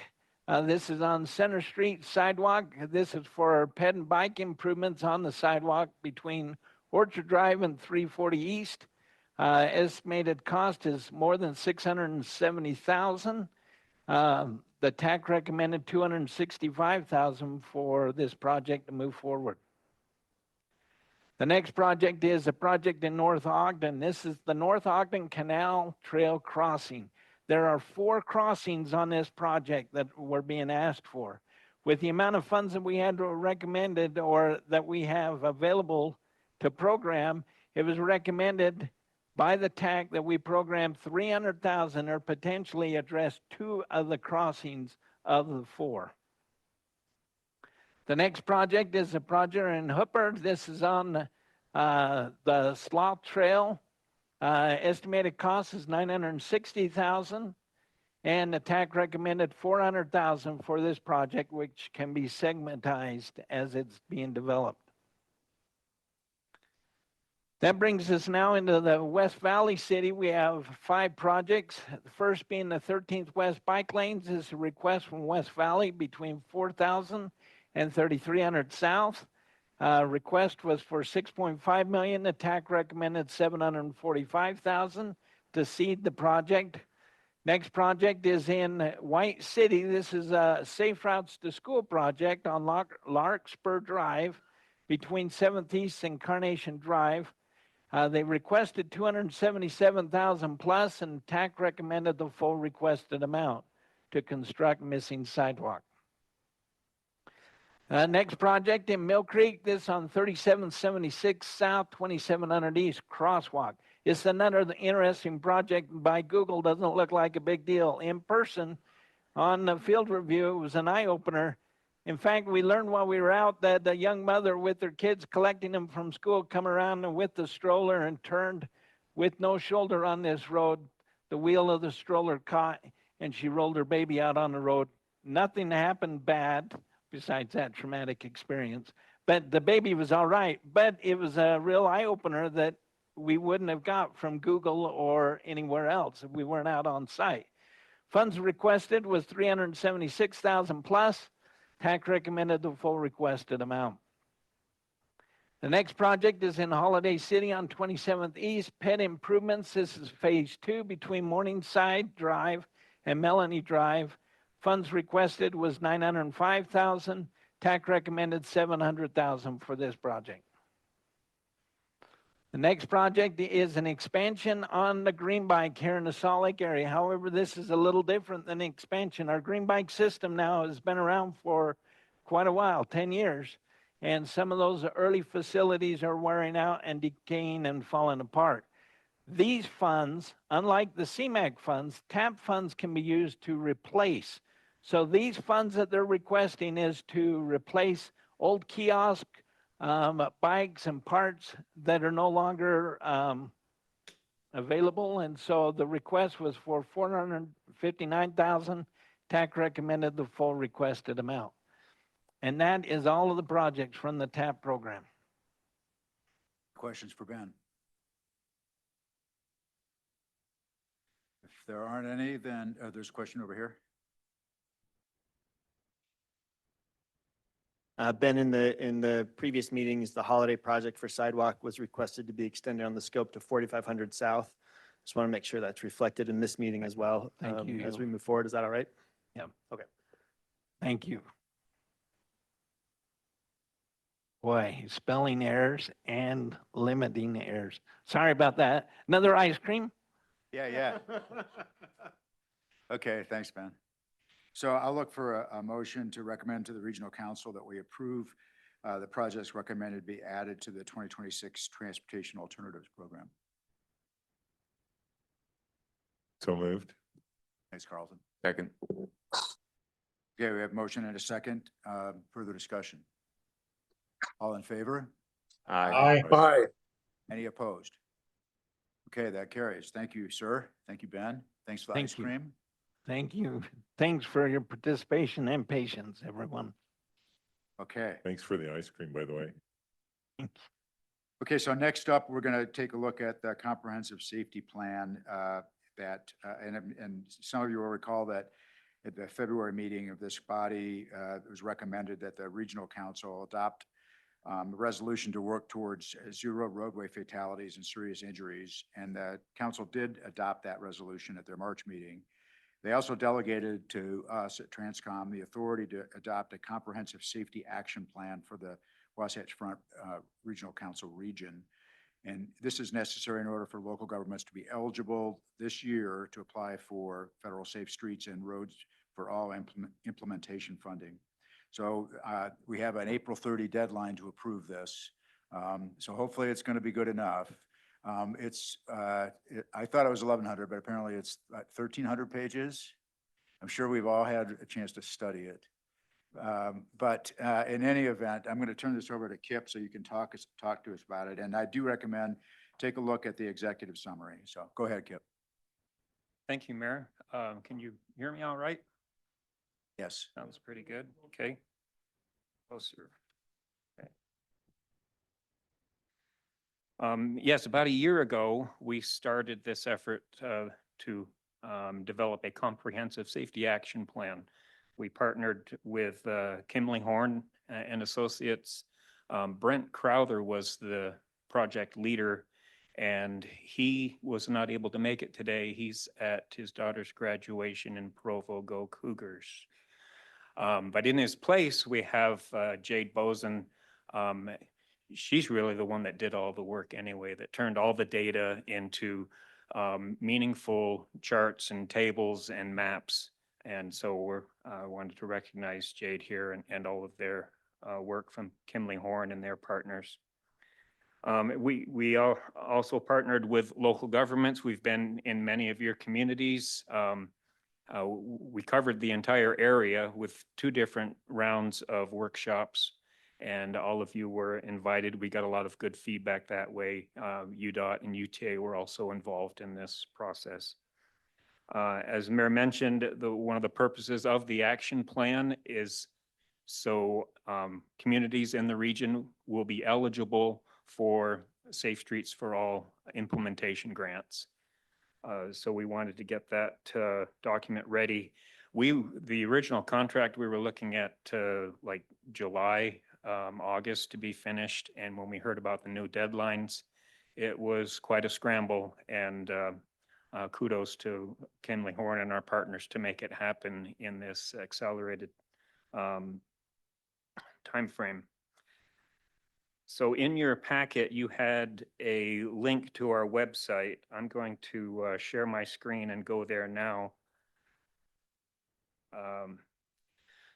This is on Center Street sidewalk. This is for ped and bike improvements on the sidewalk between Orchard Drive and 340 East. Estimated cost is more than 670,000. The TAC recommended 265,000 for this project to move forward. The next project is a project in North Ogden. This is the North Ogden Canal Trail Crossing. There are 4 crossings on this project that we're being asked for. With the amount of funds that we had recommended or that we have available to program, it was recommended by the TAC that we programmed 300,000 or potentially address 2 of the crossings of the 4. The next project is a project in Hooper. This is on the Slough Trail. Estimated cost is $960,000, and the TAC recommended $400,000 for this project, which can be segmentized as it's being developed. That brings us now into the West Valley City. We have 5 projects. The first being the 13th West Bike Lanes is a request from West Valley between 4,000 and 3,300 South. Request was for 6.5 million. The TAC recommended 745,000 to seed the project. Next project is in White City. This is a Safe Routes to School project on Larkspur Drive between 7th East and Carnation Drive. They requested 277,000 plus, and TAC recommended the full requested amount to construct missing sidewalk. Next project in Mill Creek, this on 3776 South, 2700 East crosswalk. It's another interesting project by Google. Doesn't look like a big deal. In person, on the field review, it was an eye-opener. In fact, we learned while we were out that a young mother with her kids collecting them from school come around and with the stroller and turned with no shoulder on this road. The wheel of the stroller caught and she rolled her baby out on the road. Nothing happened bad besides that traumatic experience. But the baby was all right. But it was a real eye-opener that we wouldn't have got from Google or anywhere else if we weren't out on site. Funds requested was 376,000 plus. TAC recommended the full requested amount. The next project is in Holiday City on 27th East, Pet Improvements. This is phase 2 between Morningside Drive and Melanie Drive. Funds requested was 905,000. TAC recommended 700,000 for this project. The next project is an expansion on the green bike here in the Salt Lake area. However, this is a little different than expansion. Our green bike system now has been around for quite a while, 10 years. And some of those early facilities are wearing out and decaying and falling apart. These funds, unlike the CMAQ funds, TAP funds can be used to replace. So these funds that they're requesting is to replace old kiosk bikes and parts that are no longer available. And so the request was for 459,000. TAC recommended the full requested amount. And that is all of the projects from the TAP program. Questions for Ben? If there aren't any, then there's a question over here. Ben, in the previous meetings, the holiday project for sidewalk was requested to be extended on the scope to 4,500 South. Just want to make sure that's reflected in this meeting as well. Thank you. As we move forward, is that all right? Yeah. Okay. Thank you. Boy, spelling errors and limiting errors. Sorry about that. Another ice cream? Yeah. Okay, thanks, Ben. So I'll look for a motion to recommend to the Regional Council that we approve the projects recommended be added to the 2026 Transportation Alternatives Program. So moved. Thanks, Carlton. Second. Okay, we have motion and a second. Further discussion? All in favor? Aye. Aye. Any opposed? Okay, that carries. Thank you, sir. Thank you, Ben. Thanks for the Thank ice you. cream. Thank you. Thanks for your participation and patience, everyone. Okay. Thanks for the ice cream, by the way. Okay, so next up, we're going to take a look at the comprehensive safety plan and some of you will recall that at the February meeting of this body, it was recommended that the Regional Council adopt a resolution to work towards zero roadway fatalities and serious injuries. And the council did adopt that resolution at their March meeting. They also delegated to us at Transcom the authority to adopt a comprehensive safety action plan for the Wasatch Front Regional Council region. And this is necessary in order for local governments to be eligible this year to apply for federal safe streets and roads for all implementation funding. So we have an April 30 deadline to approve this. So hopefully it's going to be good enough. I thought it was 1,100, but apparently it's 1,300 pages. I'm sure we've all had a chance to study it. But in any event, I'm going to turn this over to Kip so you can talk to us about it. And I do recommend take a look at the executive summary. So go ahead, Kip. Thank you, Mayor. Can you hear me all right? Yes. Sounds pretty good. Okay. Closer. Okay. Yes, about a year ago, we started this effort to develop a comprehensive safety action plan. We partnered with Kimley Horn and Associates. Brent Crowther was the project leader, and he was not able to make it today. He's at his daughter's graduation in Provo. Go Cougars. But in his place, we have Jade Bozen. She's really the one that did all the work anyway, that turned all the data into meaningful charts and tables and maps. And so we're wanted to recognize Jade here and all of their work from Kimley Horn and their partners. We are also partnered with local governments. We've been in many of your communities. We covered the entire area with 2 different rounds of workshops, and all of you were invited. We got a lot of good feedback that way. UDOT and UTA were also involved in this process. As Mayor mentioned, one of the purposes of the action plan is so communities in the region will be eligible for Safe Streets for All implementation grants. So we wanted to get that document ready. The original contract, we were looking at like July, August to be finished. And when we heard about the new deadlines, it was quite a scramble. And kudos to Kimley Horn and our partners to make it happen in this accelerated timeframe. So in your packet, you had a link to our website. I'm going to share my screen and go there now.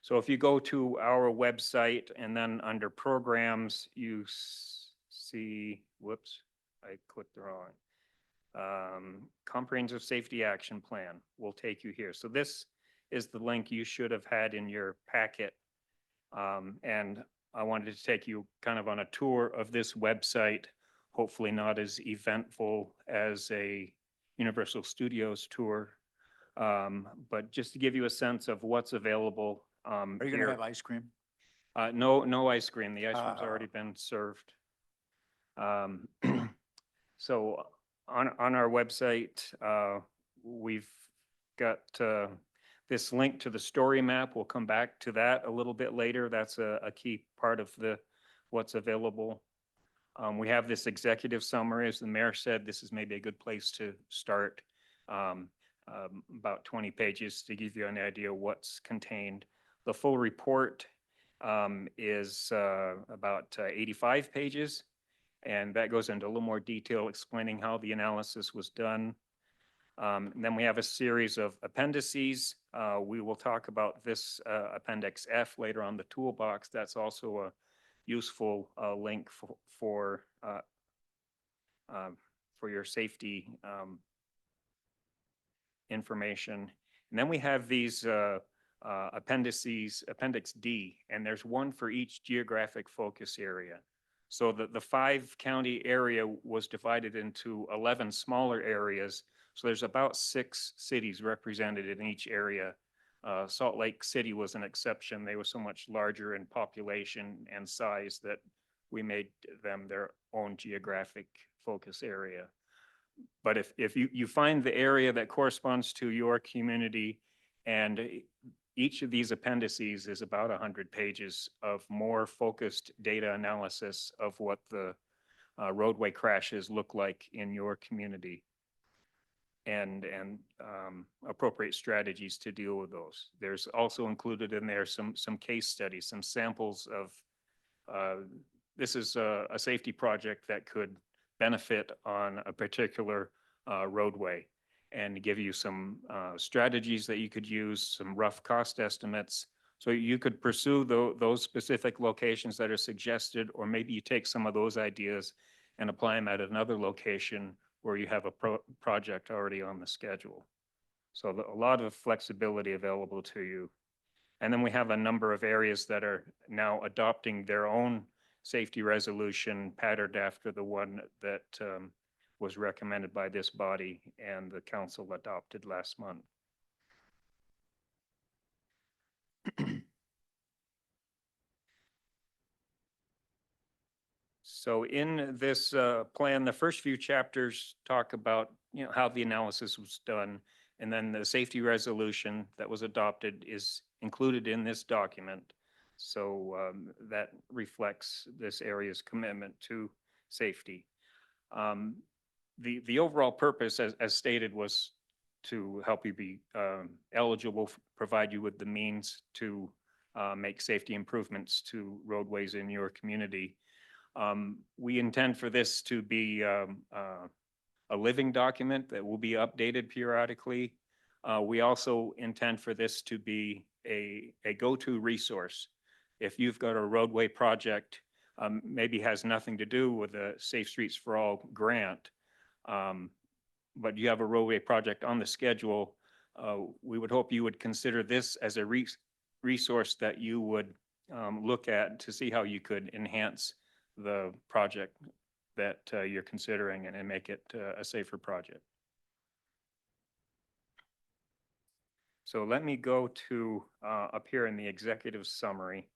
So if you go to our website and then under programs, you see, whoops, I clicked the wrong. Comprehensive Safety Action Plan will take you here. So this is the link you should have had in your packet. And I wanted to take you kind of on a tour of this website, hopefully not as eventful as a Universal Studios tour, but just to give you a sense of what's available. Are you going to have ice cream? No ice cream. The ice cream's already been served. So on our website, we've got this link to the story map. We'll come back to that a little bit later. That's a key part of what's available. We have this executive summary. As the mayor said, this is maybe a good place to start. About 20 pages to give you an idea what's contained. The full report is about 85 pages, and that goes into a little more detail explaining how the analysis was done. And then we have a series of appendices. We will talk about this Appendix F later on the toolbox. That's also a useful link for your safety information. And then we have these appendices, Appendix D, and there's one for each geographic focus area. So the 5-county area was divided into 11 smaller areas. So there's about 6 cities represented in each area. Salt Lake City was an exception. They were so much larger in population and size that we made them their own geographic focus area. But if you find the area that corresponds to your community, and each of these appendices is about 100 pages of more focused data analysis of what the roadway crashes look like in your community, and appropriate strategies to deal with those. There's also included in there some case studies, some samples of this is a safety project that could benefit on a particular roadway, and give you some strategies that you could use, some rough cost estimates. So you could pursue those specific locations that are suggested, or maybe you take some of those ideas and apply them at another location where you have a project already on the schedule. So a lot of flexibility available to you. And then we have a number of areas that are now adopting their own safety resolution patterned after the one that was recommended by this body and the council adopted last month. So in this plan, the first few chapters talk about, how the analysis was done. And then the safety resolution that was adopted is included in this document. So that reflects this area's commitment to safety. The overall purpose, as stated, was to help you be eligible, provide you with the means to make safety improvements to roadways in your community. We intend for this to be a living document that will be updated periodically. We also intend for this to be a go-to resource. If you've got a roadway project, maybe has nothing to do with the Safe Streets for All grant, but you have a roadway project on the schedule, we would hope you would consider this as a resource that you would look at to see how you could enhance the project that you're considering and make it a safer project. So let me go to up here in the executive summary.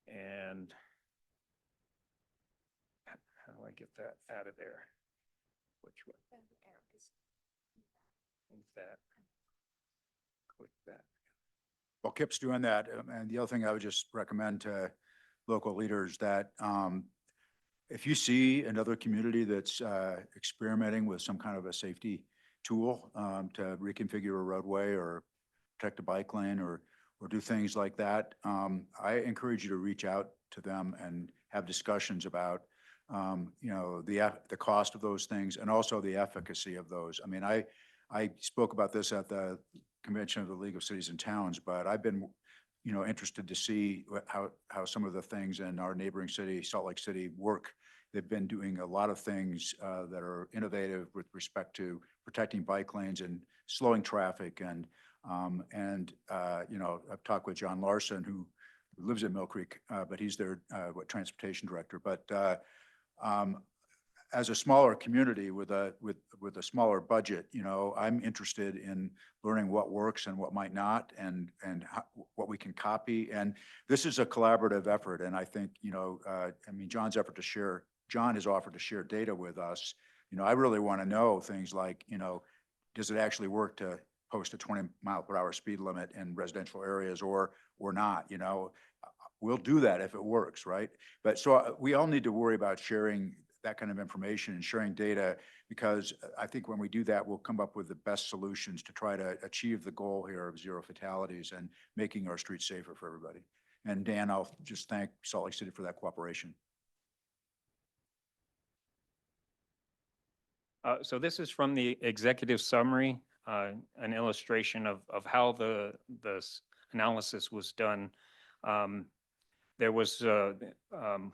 And how do I get that out of there? Which one? Move that. Click that. Well, Kip's doing that. And the other thing I would just recommend to local leaders that if you see another community that's experimenting with some kind of a safety tool to reconfigure a roadway or protect a bike lane or do things like that, I encourage you to reach out to them and have discussions about, the cost of those things and also the efficacy of those. I mean, I spoke about this at the convention of the League of Cities and Towns, but I've been, interested to see how some of the things in our neighboring city, Salt Lake City, work. They've been doing a lot of things that are innovative with respect to protecting bike lanes and slowing traffic. And I've talked with John Larson, who lives in Mill Creek, but he's their transportation director. But as a smaller community with a smaller budget, I'm interested in learning what works and what might not, and what we can copy. And this is a collaborative effort. And I think, John has offered to share data with us. I really want to know things like, does it actually work to post a 20-mile-per-hour speed limit in residential areas or not? We'll do that if it works, right? But so we all need to worry about sharing that kind of information and sharing data, because I think when we do that, we'll come up with the best solutions to try to achieve the goal here of zero fatalities and making our streets safer for everybody. And Dan, I'll just thank Salt Lake City for that cooperation. So this is from the executive summary, an illustration of how the analysis was done. There was an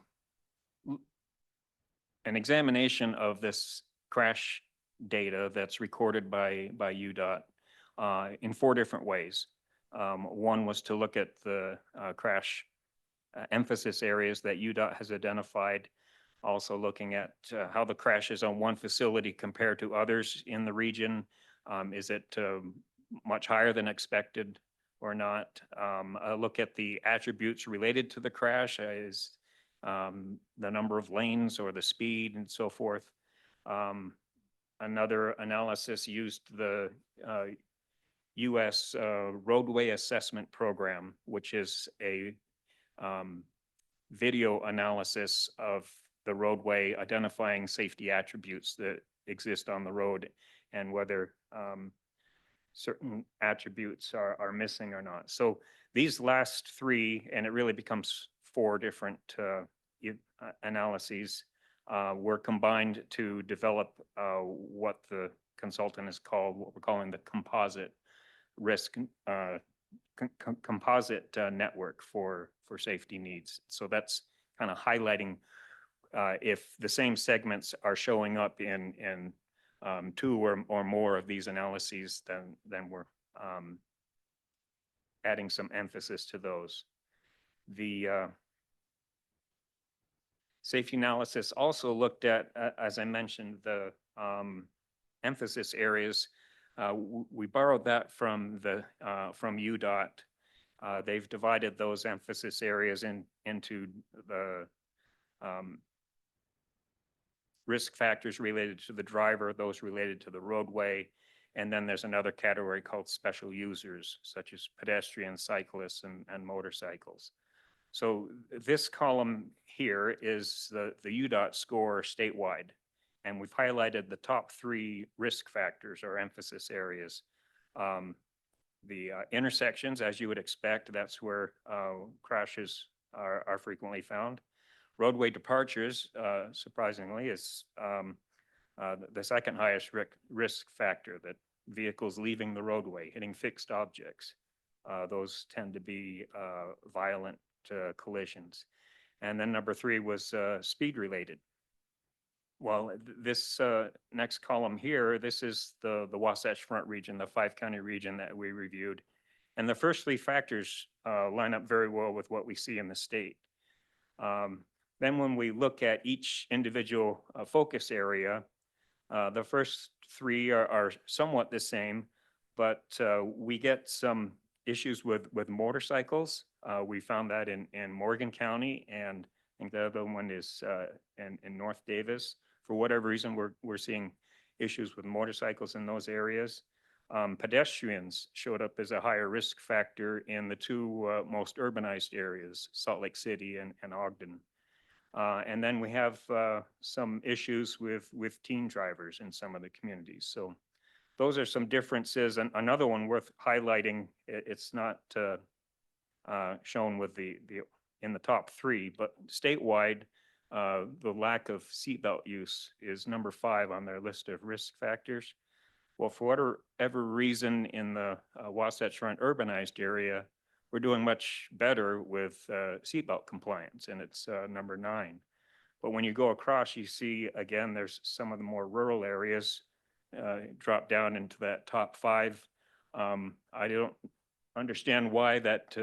examination of this crash data that's recorded by UDOT in 4 different ways. One was to look at the crash emphasis areas that UDOT has identified, also looking at how the crashes on one facility compare to others in the region. Is it much higher than expected or not? A look at the attributes related to the crash, is the number of lanes or the speed and so forth. Another analysis used the U.S. Roadway Assessment Program, which is a video analysis of the roadway, identifying safety attributes that exist on the road and whether certain attributes are missing or not. So these last 3, and it really becomes 4 different analyses, were combined to develop what the consultant has called, what we're calling the composite risk composite network for safety needs. So that's kind of highlighting if the same segments are showing up in two or more of these analyses, then we're adding some emphasis to those. The safety analysis also looked at, as I mentioned, the emphasis areas. We borrowed that from from UDOT. They've divided those emphasis areas into the risk factors related to the driver, those related to the roadway, and then there's another category called special users, such as pedestrians, cyclists, and motorcycles. So this column here is the UDOT score statewide, and we've highlighted the top 3 risk factors or emphasis areas. The intersections, as you would expect, that's where crashes are frequently found. Roadway departures, surprisingly, is the second highest risk factor, that vehicles leaving the roadway, hitting fixed objects. Those tend to be violent collisions. And then number 3 was speed related. Well, this next column here, this is the Wasatch Front region, the 5-county region that we reviewed. And the first 3 factors line up very well with what we see in the state. Then when we look at each individual focus area, the first 3 are somewhat the same, but we get some issues with motorcycles. We found that in Morgan County, and I think the other one is in North Davis. For whatever reason, we're seeing issues with motorcycles in those areas. Pedestrians showed up as a higher risk factor in the 2 most urbanized areas, Salt Lake City and Ogden. And then we have some issues with teen drivers in some of the communities. So those are some differences. And another one worth highlighting, it's not shown with in the top 3, but statewide, the lack of seatbelt use is number 5 on their list of risk factors. Well, for whatever reason in the Wasatch Front urbanized area, we're doing much better with seatbelt compliance, and it's number 9. But when you go across, you see, again, there's some of the more rural areas drop down into that top 5. I don't understand why that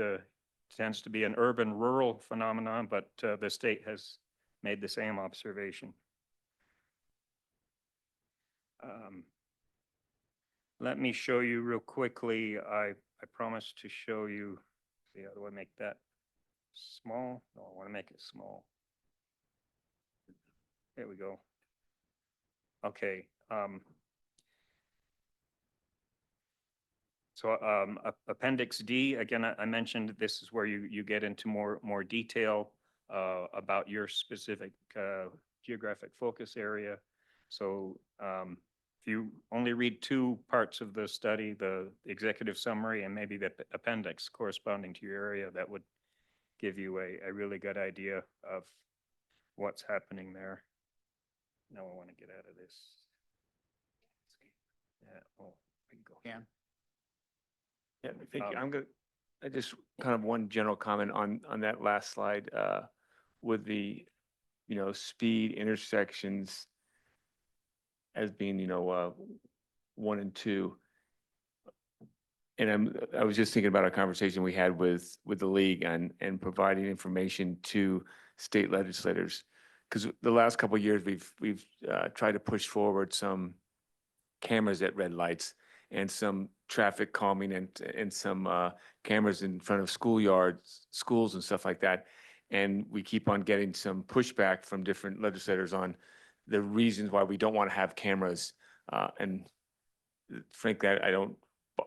tends to be an urban-rural phenomenon, but the state has made the same observation. Let me show you real quickly. I promised to show you. See, how do I make that small? No, I want to make it small. There we go. Okay. So Appendix D, again, I mentioned this is where you get into more detail about your specific geographic focus area. So if you only read 2 parts of the study, the executive summary and maybe the appendix corresponding to your area, that would give you a really good idea of what's happening there. Now I want to get out of this. Yeah, oh, we can go. Yeah. Yeah, thank you. I just kind of one general comment on that last slide with the, speed intersections as being, 1 and 2. And I was just thinking about our conversation we had with the league and providing information to state legislators. Because the last couple of years, we've tried to push forward some cameras at red lights and some traffic calming and some cameras in front of schools and stuff like that. And we keep on getting some pushback from different legislators on the reasons why we don't want to have cameras. And frankly, I don't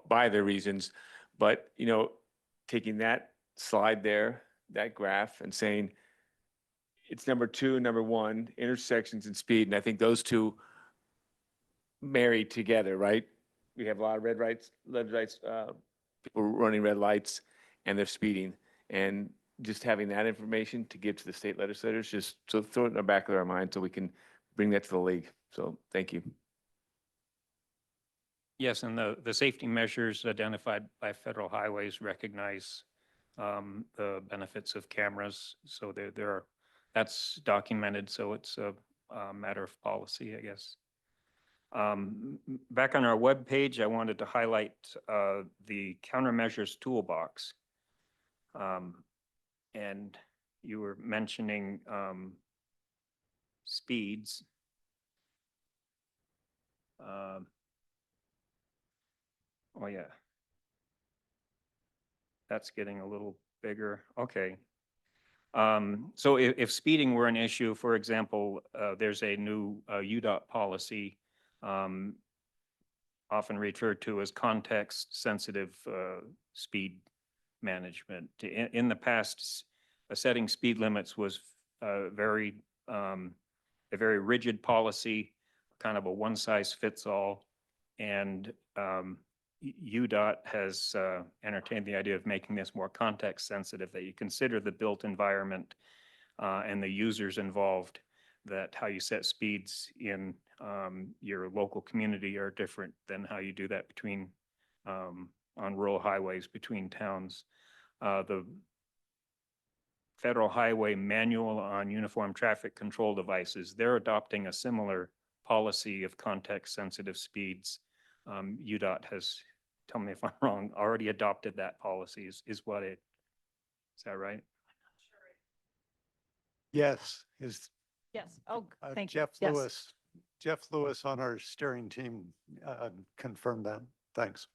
buy the reasons, but, taking that slide there, that graph, and saying it's number 2, number 1, intersections and speed. And I think those 2 marry together, right? We have a lot of red lights, people running red lights, and they're speeding. And just having that information to give to the state legislators, just so throw it in the back of our mind so we can bring that to the league. So thank you. Yes, and the safety measures identified by federal highways recognize the benefits of cameras. So that's documented, so it's a matter of policy, I guess. Back on our webpage, I wanted to highlight the countermeasures toolbox. And you were mentioning speeds. Oh, yeah. That's getting a little bigger. Okay. So if speeding were an issue, for example, there's a new UDOT policy, often referred to as context-sensitive speed management. In the past, setting speed limits was a very rigid policy, kind of a one-size-fits-all. And UDOT has entertained the idea of making this more context-sensitive, that you consider the built environment and the users involved, that how you set speeds in your local community are different than how you do that between on rural highways between towns. The Federal Highway Manual on Uniform Traffic Control Devices, they're adopting a similar policy of context-sensitive speeds. UDOT has, tell me if I'm wrong, already adopted that policy, is that right? Yes, is Yes. Oh, thank you. Jeff Yes. Lewis, Jeff Lewis on our steering team confirmed that. Thanks.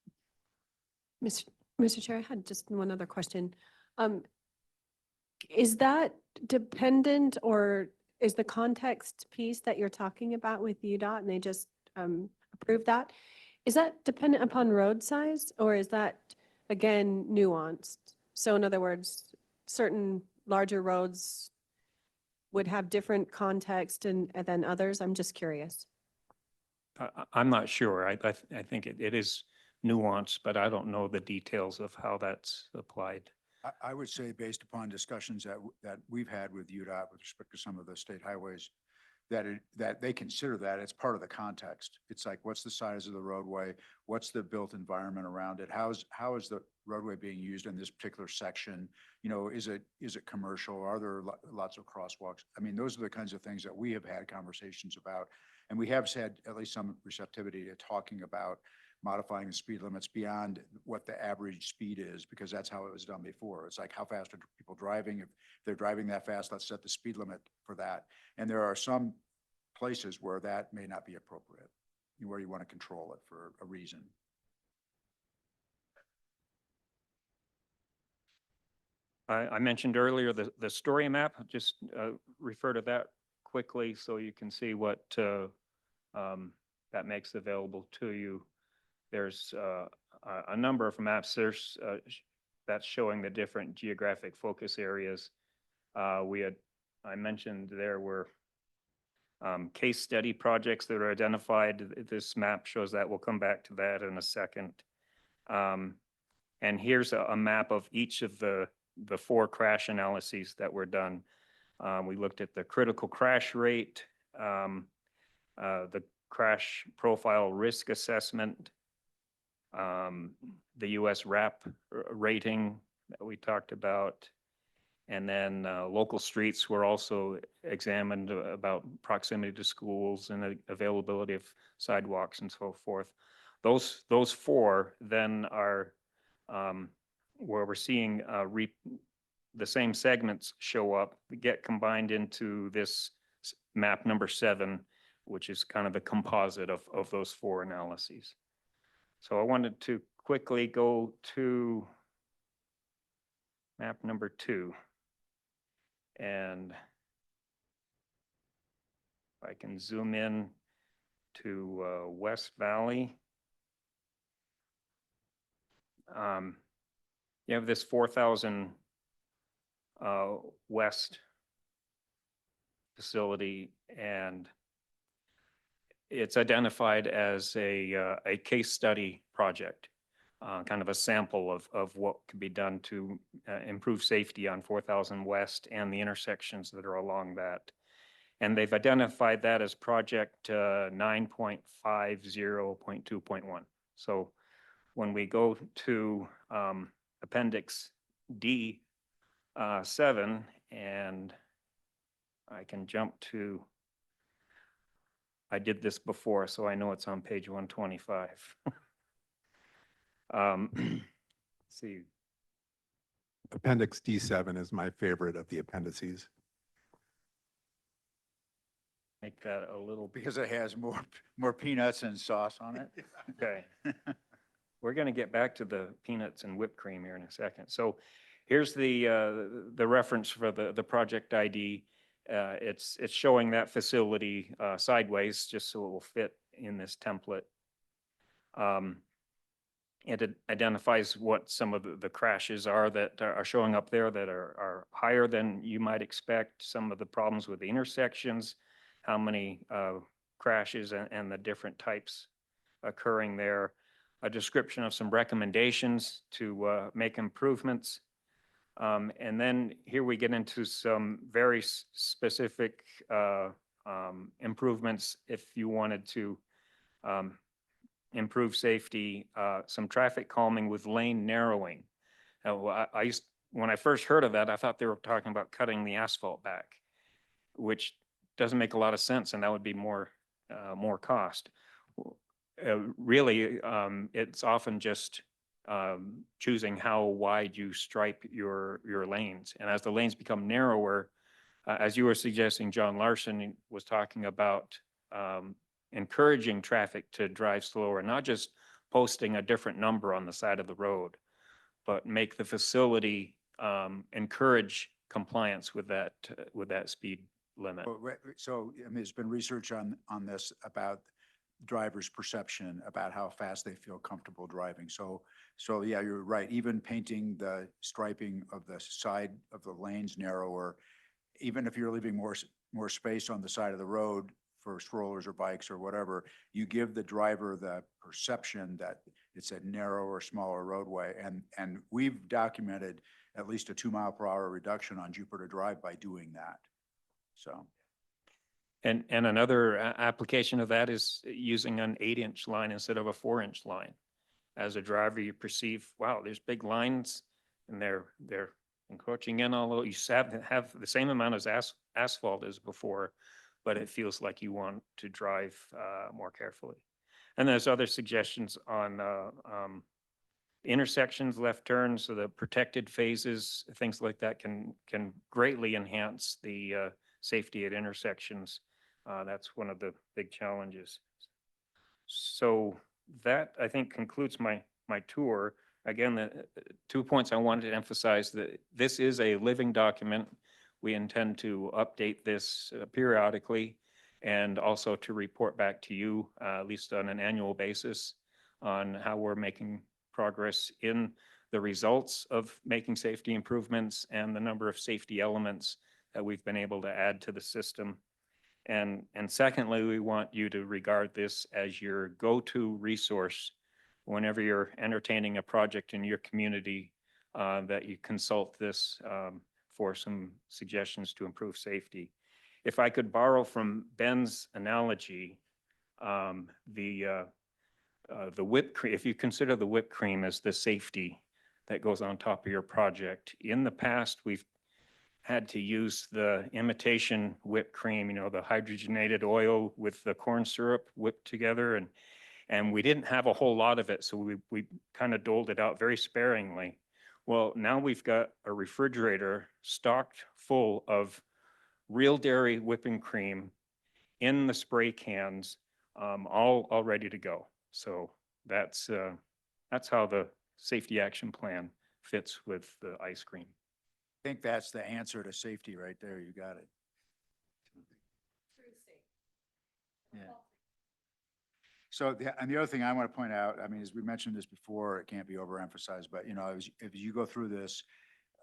Mr. Chair, I had just one other question. Is that dependent, or is the context piece that you're talking about with UDOT and they just approved that? Is that dependent upon road size, or is that, again, nuanced? So in other words, certain larger roads would have different context than others? I'm just curious. I'm not sure. I think it is nuanced, but I don't know the details of how that's applied. I would say, based upon discussions that we've had with UDOT with respect to some of the state highways, that they consider that it's part of the context. It's like, what's the size of the roadway? What's the built environment around it? How is the roadway being used in this particular section? You know, is it commercial? Are there lots of crosswalks? I mean, those are the kinds of things that we have had conversations about. And we have had at least some receptivity to talking about modifying the speed limits beyond what the average speed is, because that's how it was done before. It's like, how fast are people driving? If they're driving that fast, let's set the speed limit for that. And there are some places where that may not be appropriate, where you want to control it for a reason. I mentioned earlier the story map. Just refer to that quickly so you can see what that makes available to you. There's a number of maps that's showing the different geographic focus areas. I mentioned there were case study projects that are identified. This map shows that. We'll come back to that in a second. And here's a map of each of the 4 crash analyses that were done. We looked at the critical crash rate, the crash profile risk assessment, the US RAP rating that we talked about, and then local streets were also examined about proximity to schools and the availability of sidewalks and so forth. Those 4 then are where we're seeing the same segments show up, get combined into this map number 7, which is kind of the composite of those 4 analyses. So I wanted to quickly go to map number 2. And if I can zoom in to West Valley. You have this 4,000 West facility, and it's identified as a case study project, kind of a sample of what could be done to improve safety on 4,000 West and the intersections that are along that. And they've identified that as project 9.50.2.1. So when we go to Appendix D 7, and I can jump to, I did this before, so I know it's on page 125. Let's see, Appendix D7 is my favorite of the appendices. make that a little bit. Because it has more peanuts and sauce on it. Okay. We're going to get back to the peanuts and whipped cream here in a second. So here's the reference for the project ID. It's showing that facility sideways, just so it will fit in this template. It identifies what some of the crashes are that are showing up there that are higher than you might expect, some of the problems with the intersections, how many crashes and the different types occurring there, a description of some recommendations to make improvements. And then here we get into some very specific improvements if you wanted to improve safety, some traffic calming with lane narrowing. Now, when I first heard of that, I thought they were talking about cutting the asphalt back, which doesn't make a lot of sense, and that would be more cost. Really, it's often just choosing how wide you stripe your lanes. And as the lanes become narrower, as you were suggesting, John Larson was talking about encouraging traffic to drive slower, not just posting a different number on the side of the road, but make the facility encourage compliance with that speed limit. So, I mean, there's been research on this about drivers' perception about how fast they feel comfortable driving. So yeah, you're right. Even painting the striping of the side of the lanes narrower, even if you're leaving more space on the side of the road for strollers or bikes or whatever, you give the driver the perception that it's a narrower, smaller roadway. And we've documented at least a 2-mile-per-hour reduction on Jupiter Drive by doing that. So. And another application of that is using an 8-inch line instead of a 4-inch line. As a driver, you perceive, wow, there's big lines and they're encroaching in, although you have the same amount of asphalt as before, but it feels like you want to drive more carefully. And there's other suggestions on intersections, left turns, so the protected phases, things like that can greatly enhance the safety at intersections. That's one of the big challenges. So that, I think, concludes my tour. Again, the 2 points I wanted to emphasize: that this is a living document. We intend to update this periodically, and also to report back to you, at least on an annual basis, on how we're making progress in the results of making safety improvements and the number of safety elements that we've been able to add to the system. And secondly, we want you to regard this as your go-to resource whenever you're entertaining a project in your community, that you consult this for some suggestions to improve safety. If I could borrow from Ben's analogy, the whipped cream, if you consider the whipped cream as the safety that goes on top of your project, in the past, we've had to use the imitation whipped cream, the hydrogenated oil with the corn syrup whipped together, and we didn't have a whole lot of it, so we kind of doled it out very sparingly. Well, now we've got a refrigerator stocked full of real dairy whipping cream in the spray cans, all ready to go. So that's how the safety action plan fits with the ice cream. I think that's the answer to safety right there. You got it. Yeah. So, and the other thing I want to point out, I mean, as we mentioned this before, it can't be overemphasized, but if you go through this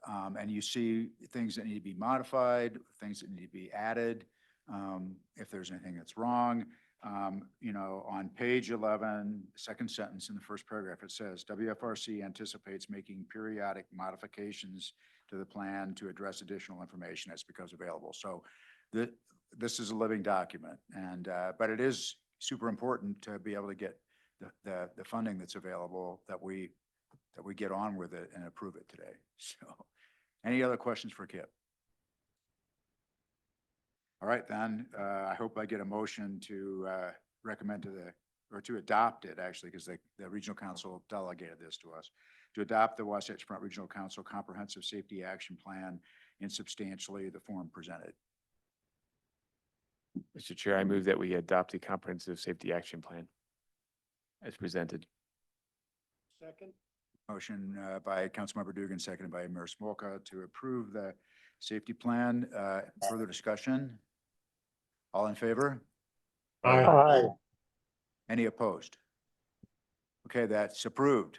and you see things that need to be modified, things that need to be added, if there's anything that's wrong, on page 11, second sentence in the first paragraph, it says WFRC anticipates making periodic modifications to the plan to address additional information as becomes available. So this is a living document, and but it is super important to be able to get the funding that's available, that we get on with it and approve it today. So, any other questions for Kip? All right, then, I hope I get a motion to recommend to or to adopt it, actually, because the regional council delegated this to us, to adopt the Wasatch Front Regional Council Comprehensive Safety Action Plan in substantially the form presented. Mr. Chair, I move that we adopt the comprehensive safety action plan as presented. Second? Motion by Councilmember Dugan, seconded by Mayor Smolka to approve the safety plan. Further discussion? All in favor? Aye. Any opposed? Okay, that's approved.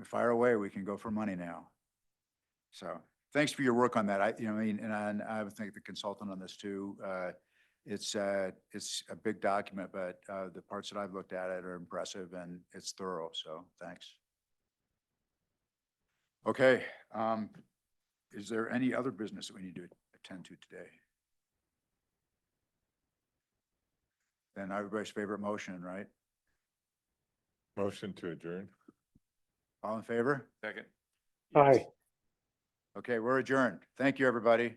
Fire away, we can go for money now. So thanks for your work on that. And I would thank the consultant on this too. It's a big document, but the parts that I've looked at it are impressive and it's thorough. So thanks. Okay. Is there any other business that we need to attend to today? Then everybody's favorite motion, right? Motion to adjourn. All in favor? Second. Okay, we're adjourned. Thank you, everybody.